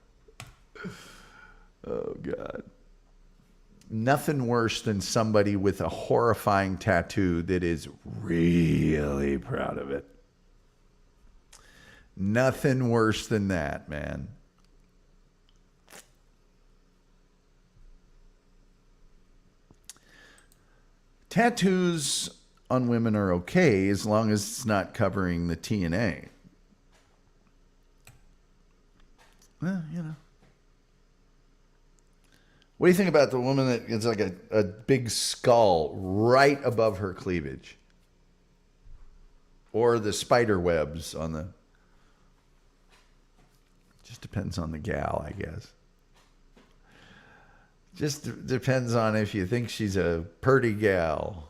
Oh, God. Nothing worse than somebody with a horrifying tattoo that is really proud of it. Nothing worse than that, man. Tattoos on women are okay as long as it's not covering the TNA. Well, you know. What do you think about the woman that gets like a big skull right above her cleavage? Or the spider webs on the... Just depends on the gal, I guess. Just depends on if you think she's a purty gal.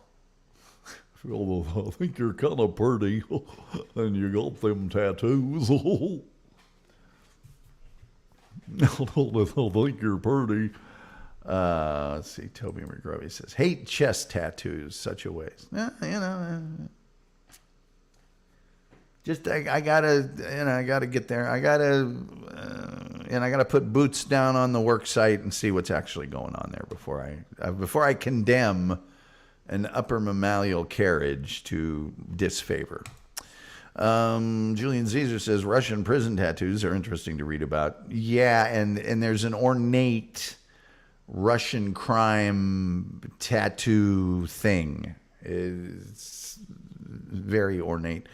Well, I think you're kind of pretty, and you got them tattoos. I think you're pretty. Let's see. Toby McGrovey says, hate chest tattoos, such a waste. Just I gotta get there. I gotta put boots down on the work site and see what's actually going on there before I condemn an upper mammalian carriage to disfavor. Julian Caesar says Russian prison tattoos are interesting to read about. Yeah, and there's an ornate Russian crime tattoo thing. It's very ornate.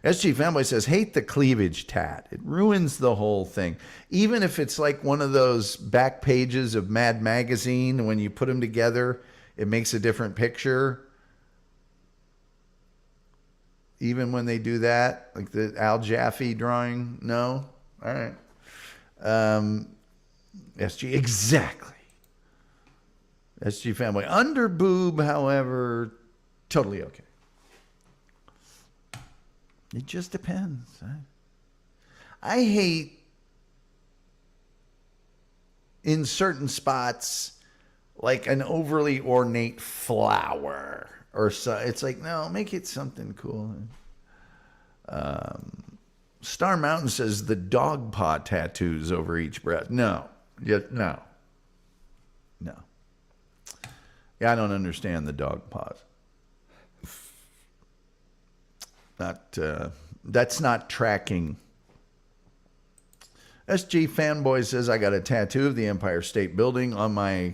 SG Fanboy says, hate the cleavage tat. It ruins the whole thing. Even if it's like one of those back pages of Mad Magazine, when you put them together, it makes a different picture. Even when they do that, like the Al Jaffe drawing, no? All right. SG, exactly. SG Fanboy. Under boob, however, totally okay. It just depends. I hate in certain spots like an overly ornate flower or so. It's like, no, make it something cool. Star Mountain says the dog paw tattoos over each breast. No. Yeah, no. Yeah, I don't understand the dog paws. That's not tracking. SG Fanboy says, I got a tattoo of the Empire State Building on my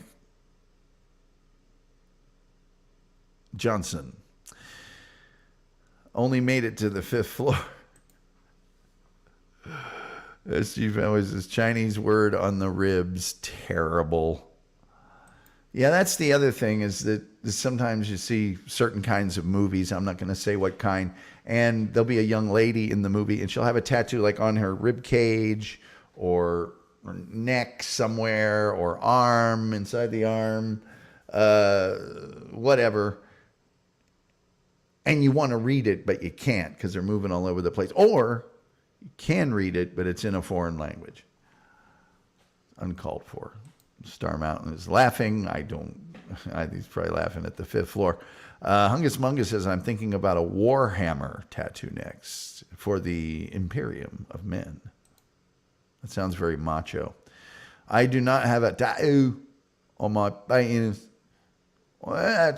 Johnson. Only made it to the 5th floor. SG Fanboy says, Chinese word on the ribs, terrible. Yeah, that's the other thing is that sometimes you see certain kinds of movies. I'm not going to say what kind. And there'll be a young lady in the movie and she'll have a tattoo like on her rib cage or neck somewhere or arm, inside the arm, whatever. And you want to read it, but you can't because they're moving all over the place. Or you can read it, but it's in a foreign language. Uncalled for. Star Mountain is laughing. He's probably laughing at the 5th floor. Hungus Mungus says, I'm thinking about a Warhammer tattoo next for the Imperium of Men. That sounds very macho. I do not have a tattoo on my penis. Well,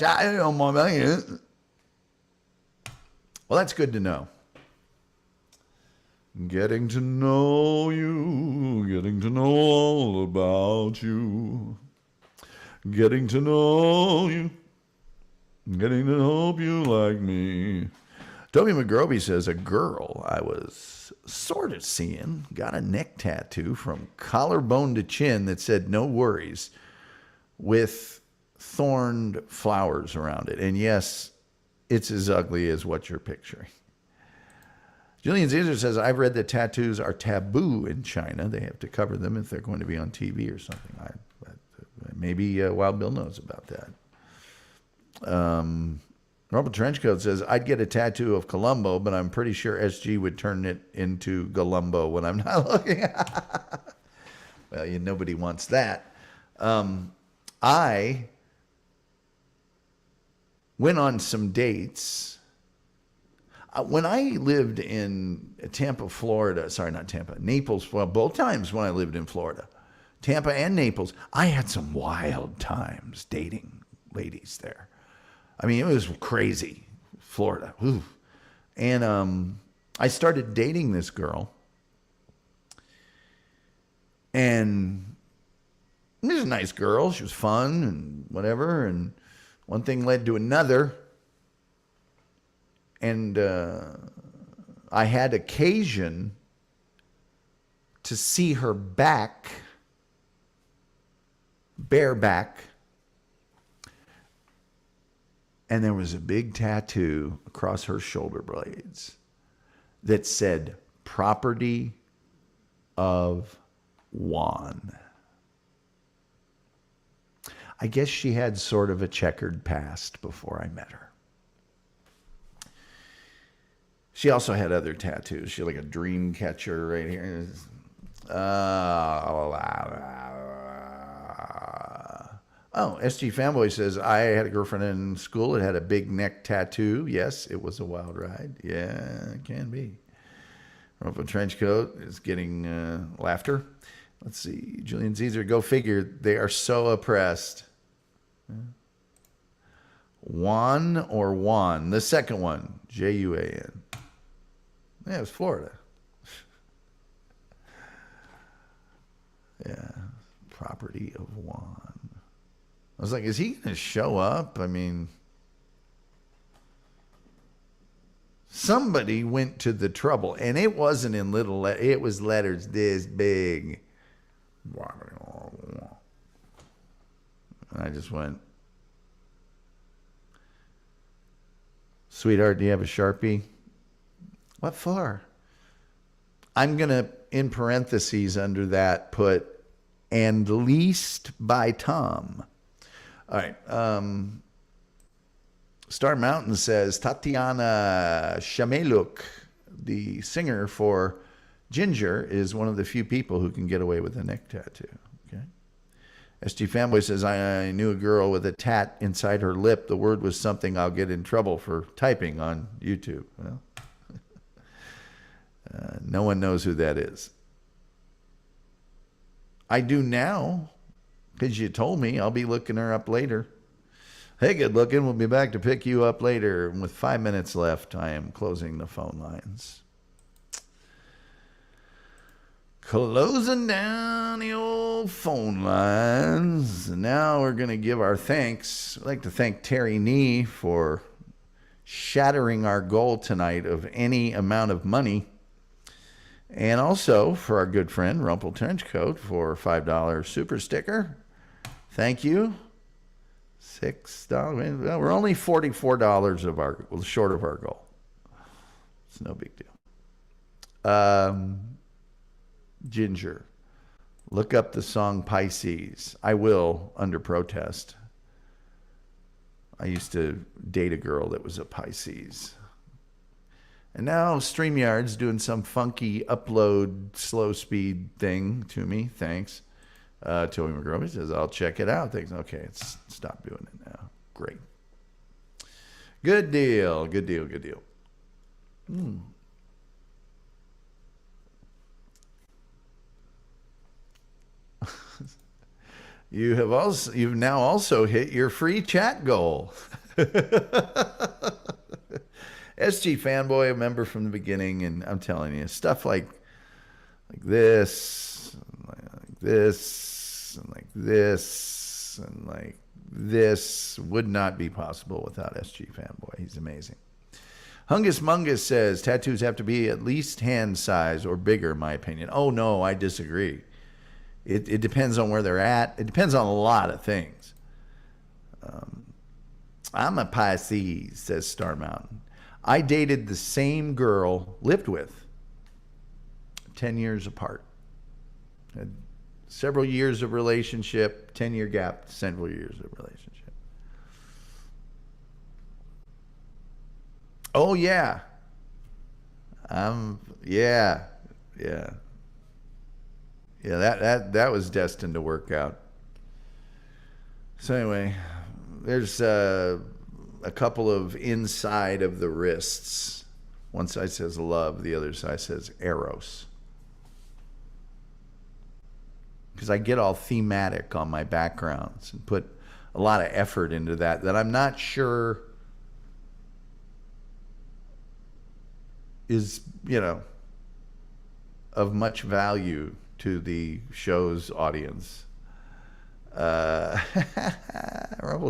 that's good to know. Getting to know you, getting to know all about you, getting to know you, getting to hope you like me. Toby McGrovey says, a girl I was sort of seeing got a neck tattoo from collarbone to chin that said, no worries, with thorned flowers around it. And yes, it's as ugly as what you're picturing. Julian Caesar says, I've read that tattoos are taboo in China. They have to cover them if they're going to be on TV or something. Maybe Wild Bill knows about that. Robert Trenchcoat says, I'd get a tattoo of Columbo, but I'm pretty sure SG would turn it into Galumbo when I'm not looking. Well, nobody wants that. I went on some dates. When I lived in Tampa, Florida, sorry, not Tampa, Naples, well, both times when I lived in Florida, Tampa and Naples, I had some wild times dating ladies there. I mean, it was crazy, Florida. Ooh. And I started dating this girl. And she was a nice girl. She was fun and whatever. And one thing led to another. And I had occasion to see her back, bareback. And there was a big tattoo across her shoulder blades that said, property of Juan. I guess she had sort of a checkered past before I met her. She also had other tattoos. She had like a dream catcher right here. Oh, SG Fanboy says, I had a girlfriend in school that had a big neck tattoo. Yes, it was a wild ride. Yeah, it can be. Rumpled trench coat is getting laughter. Let's see. Julian Caesar, go figure. They are so oppressed. Juan or Juan? The second one. Juan. Yeah, it was Florida. Yeah. Property of Juan. I was like, is he going to show up? I mean, somebody went to the trouble, and it wasn't in little, it was letters this big. And I just went, sweetheart, do you have a Sharpie? What for? I'm going to, in parentheses under that, put, and leased by Tom. All right. Star Mountain says, Tatiana Shameluk, the singer for Ginger, is one of the few people who can get away with a neck tattoo. Okay. SG Fanboy says, I knew a girl with a tat inside her lip. The word was something I'll get in trouble for typing on YouTube. Well, no one knows who that is. I do now, because you told me. I'll be looking her up later. Hey, good looking. We'll be back to pick you up later. And with 5 minutes left, I am closing the phone lines. Closing down the old phone lines. And now we're going to give our thanks. I'd like to thank Terry Nee for shattering our goal tonight of any amount of money. And also for our good friend, Rumpled Trenchcoat, for $5 super sticker. Thank you. $6. Well, we're only $44 short of our goal. It's no big deal. Ginger. Look up the song Pisces. I will, under protest. I used to date a girl that was a Pisces. And now StreamYard's doing some funky upload slow speed thing to me. Thanks. Toby McGrovey says, I'll check it out. Thanks. Okay, stop doing it now. Great. Good deal. Good deal. Good deal. You've now also hit your free chat goal. SG Fanboy, a member from the beginning, and I'm telling you, stuff like this, like this, and like this, and like this would not be possible without SG Fanboy. He's amazing. Hungus Mungus says, tattoos have to be at least hand size or bigger, in my opinion. Oh, no, I disagree. It depends on where they're at. It depends on a lot of things. I'm a Pisces, says Star Mountain. I dated the same girl, lived with, 10 years apart. Had several years of relationship, 10-year gap, several years of relationship. Oh, yeah. Yeah, that was destined to work out. So anyway, there's a couple of inside of the wrists. One side says love, the other side says eros. Because I get all thematic on my backgrounds and put a lot of effort into that I'm not sure is, of much value to the show's audience. Rumble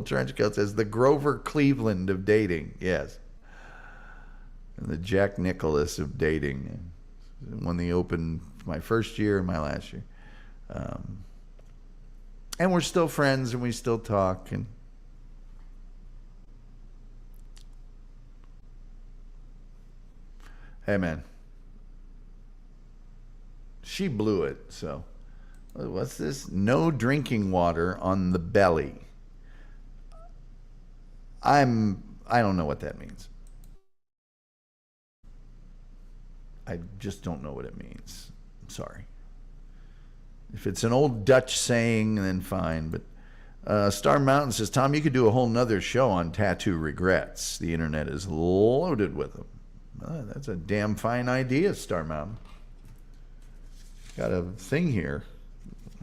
Trenchcoat says the Grover Cleveland of dating. Yes. And the Jack Nicholas of dating. Won the Open my first year and my last year. And we're still friends and we still talk. And hey, man. She blew it, so. What's this? No drinking water on the belly. I don't know what that means. I just don't know what it means. I'm sorry. If it's an old Dutch saying, then fine. But Star Mountain says, Tom, you could do a whole nother show on tattoo regrets. The internet is loaded with them. That's a damn fine idea, Star Mountain. Got a thing here.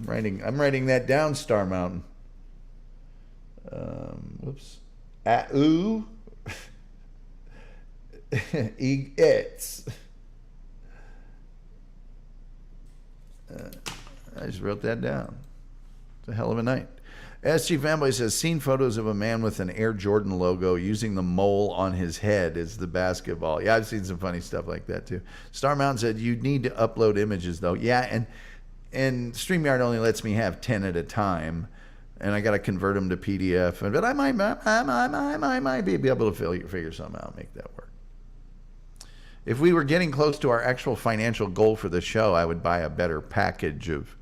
I'm writing that down, Star Mountain. Whoops. A-oo. It's. I just wrote that down. It's a hell of a night. SG Fanboy says, seen photos of a man with an Air Jordan logo using the mole on his head as the basketball. Yeah, I've seen some funny stuff like that too. Star Mountain said, you need to upload images though. Yeah, and StreamYard only lets me have 10 at a time, and I got to convert them to PDF. But I might be able to figure something out, make that work. If we were getting close to our actual financial goal for the show, I would buy a better package of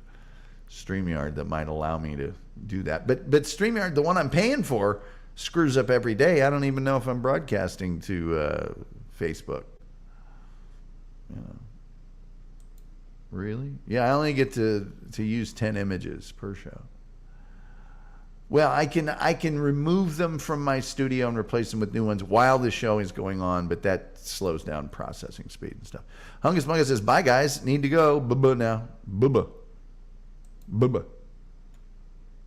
StreamYard that might allow me to do that. But StreamYard, the one I'm paying for, screws up every day. I don't even know if I'm broadcasting to Facebook. You know. Really? Yeah, I only get to use 10 images per show. Well, I can remove them from my studio and replace them with new ones while the show is going on, but that slows down processing speed and stuff. Hungus Mungus says, bye guys, need to go. Bye-bye now. Bye-bye. Bye-bye.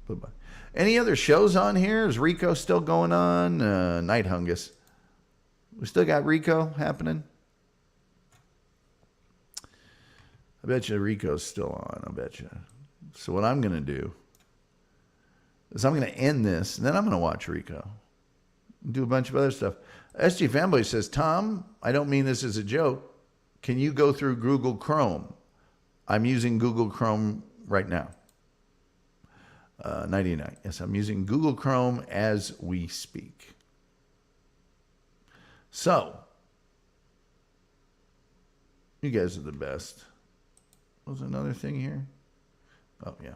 Bye-bye. Any other shows on here? Is Rico still going on? Night Hungus. We still got Rico happening? I bet you Rico's still on. I bet you. So what I'm going to do is I'm going to end this, and then I'm going to watch Rico. Do a bunch of other stuff. SG Fanboy says, Tom, I don't mean this as a joke. Can you go through Google Chrome? I'm using Google Chrome right now. 99. Yes, I'm using Google Chrome as we speak. So, you guys are the best. Was another thing here? Oh, yeah.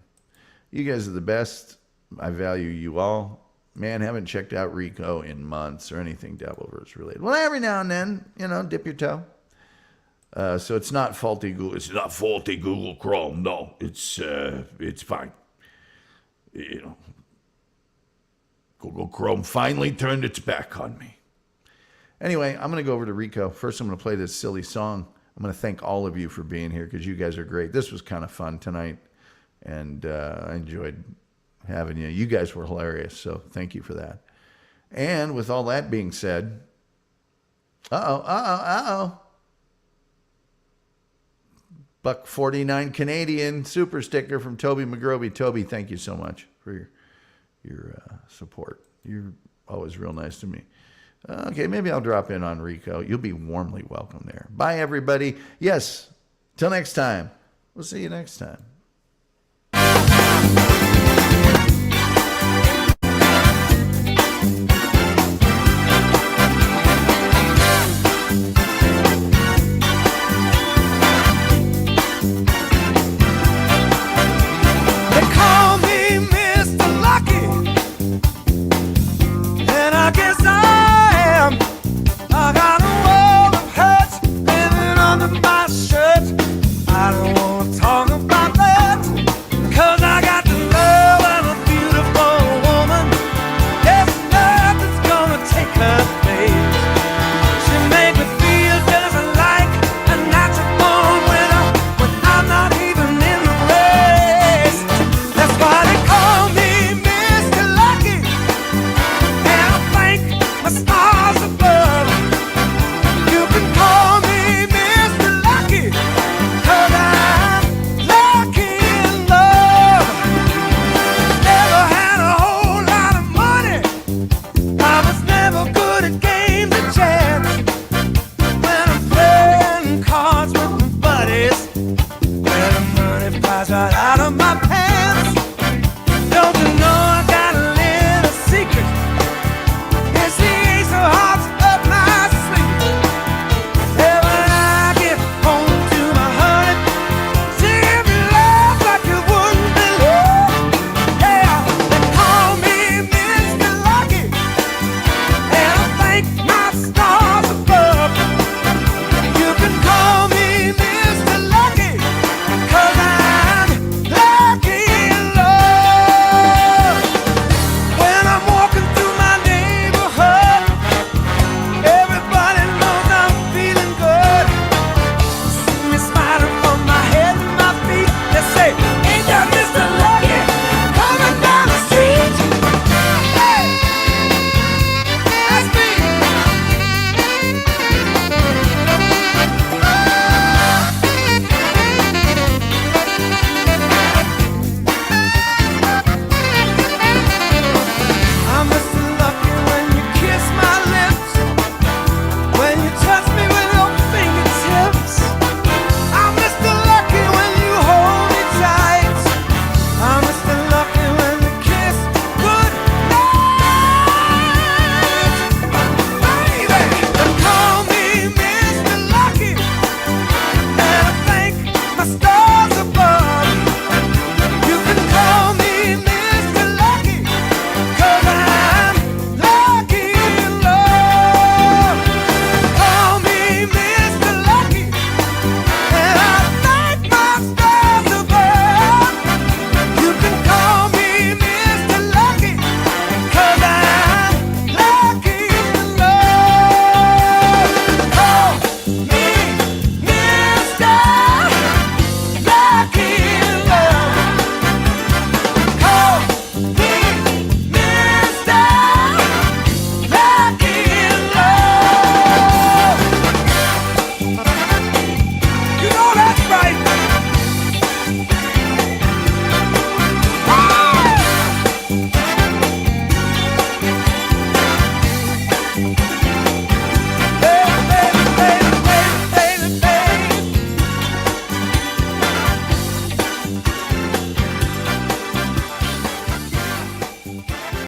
You guys are the best. I value you all. Man, haven't checked out Rico in months or anything Devilverse related. Well, every now and then, dip your toe. So it's not faulty Google. It's not faulty Google Chrome. No, it's fine. Google Chrome finally turned its back on me. Anyway, I'm going to go over to Rico. First, I'm going to play this silly song. I'm going to thank all of you for being here because you guys are great. This was kind of fun tonight, and I enjoyed having you. You guys were hilarious, so thank you for that. And with all that being said, $1.49 Canadian super sticker from Toby McGrovey. Toby, thank you so much for your support. You're always real nice to me. Okay, maybe I'll drop in on Rico. You'll be warmly welcome there. Bye, everybody. Yes, till next time. We'll see you next time.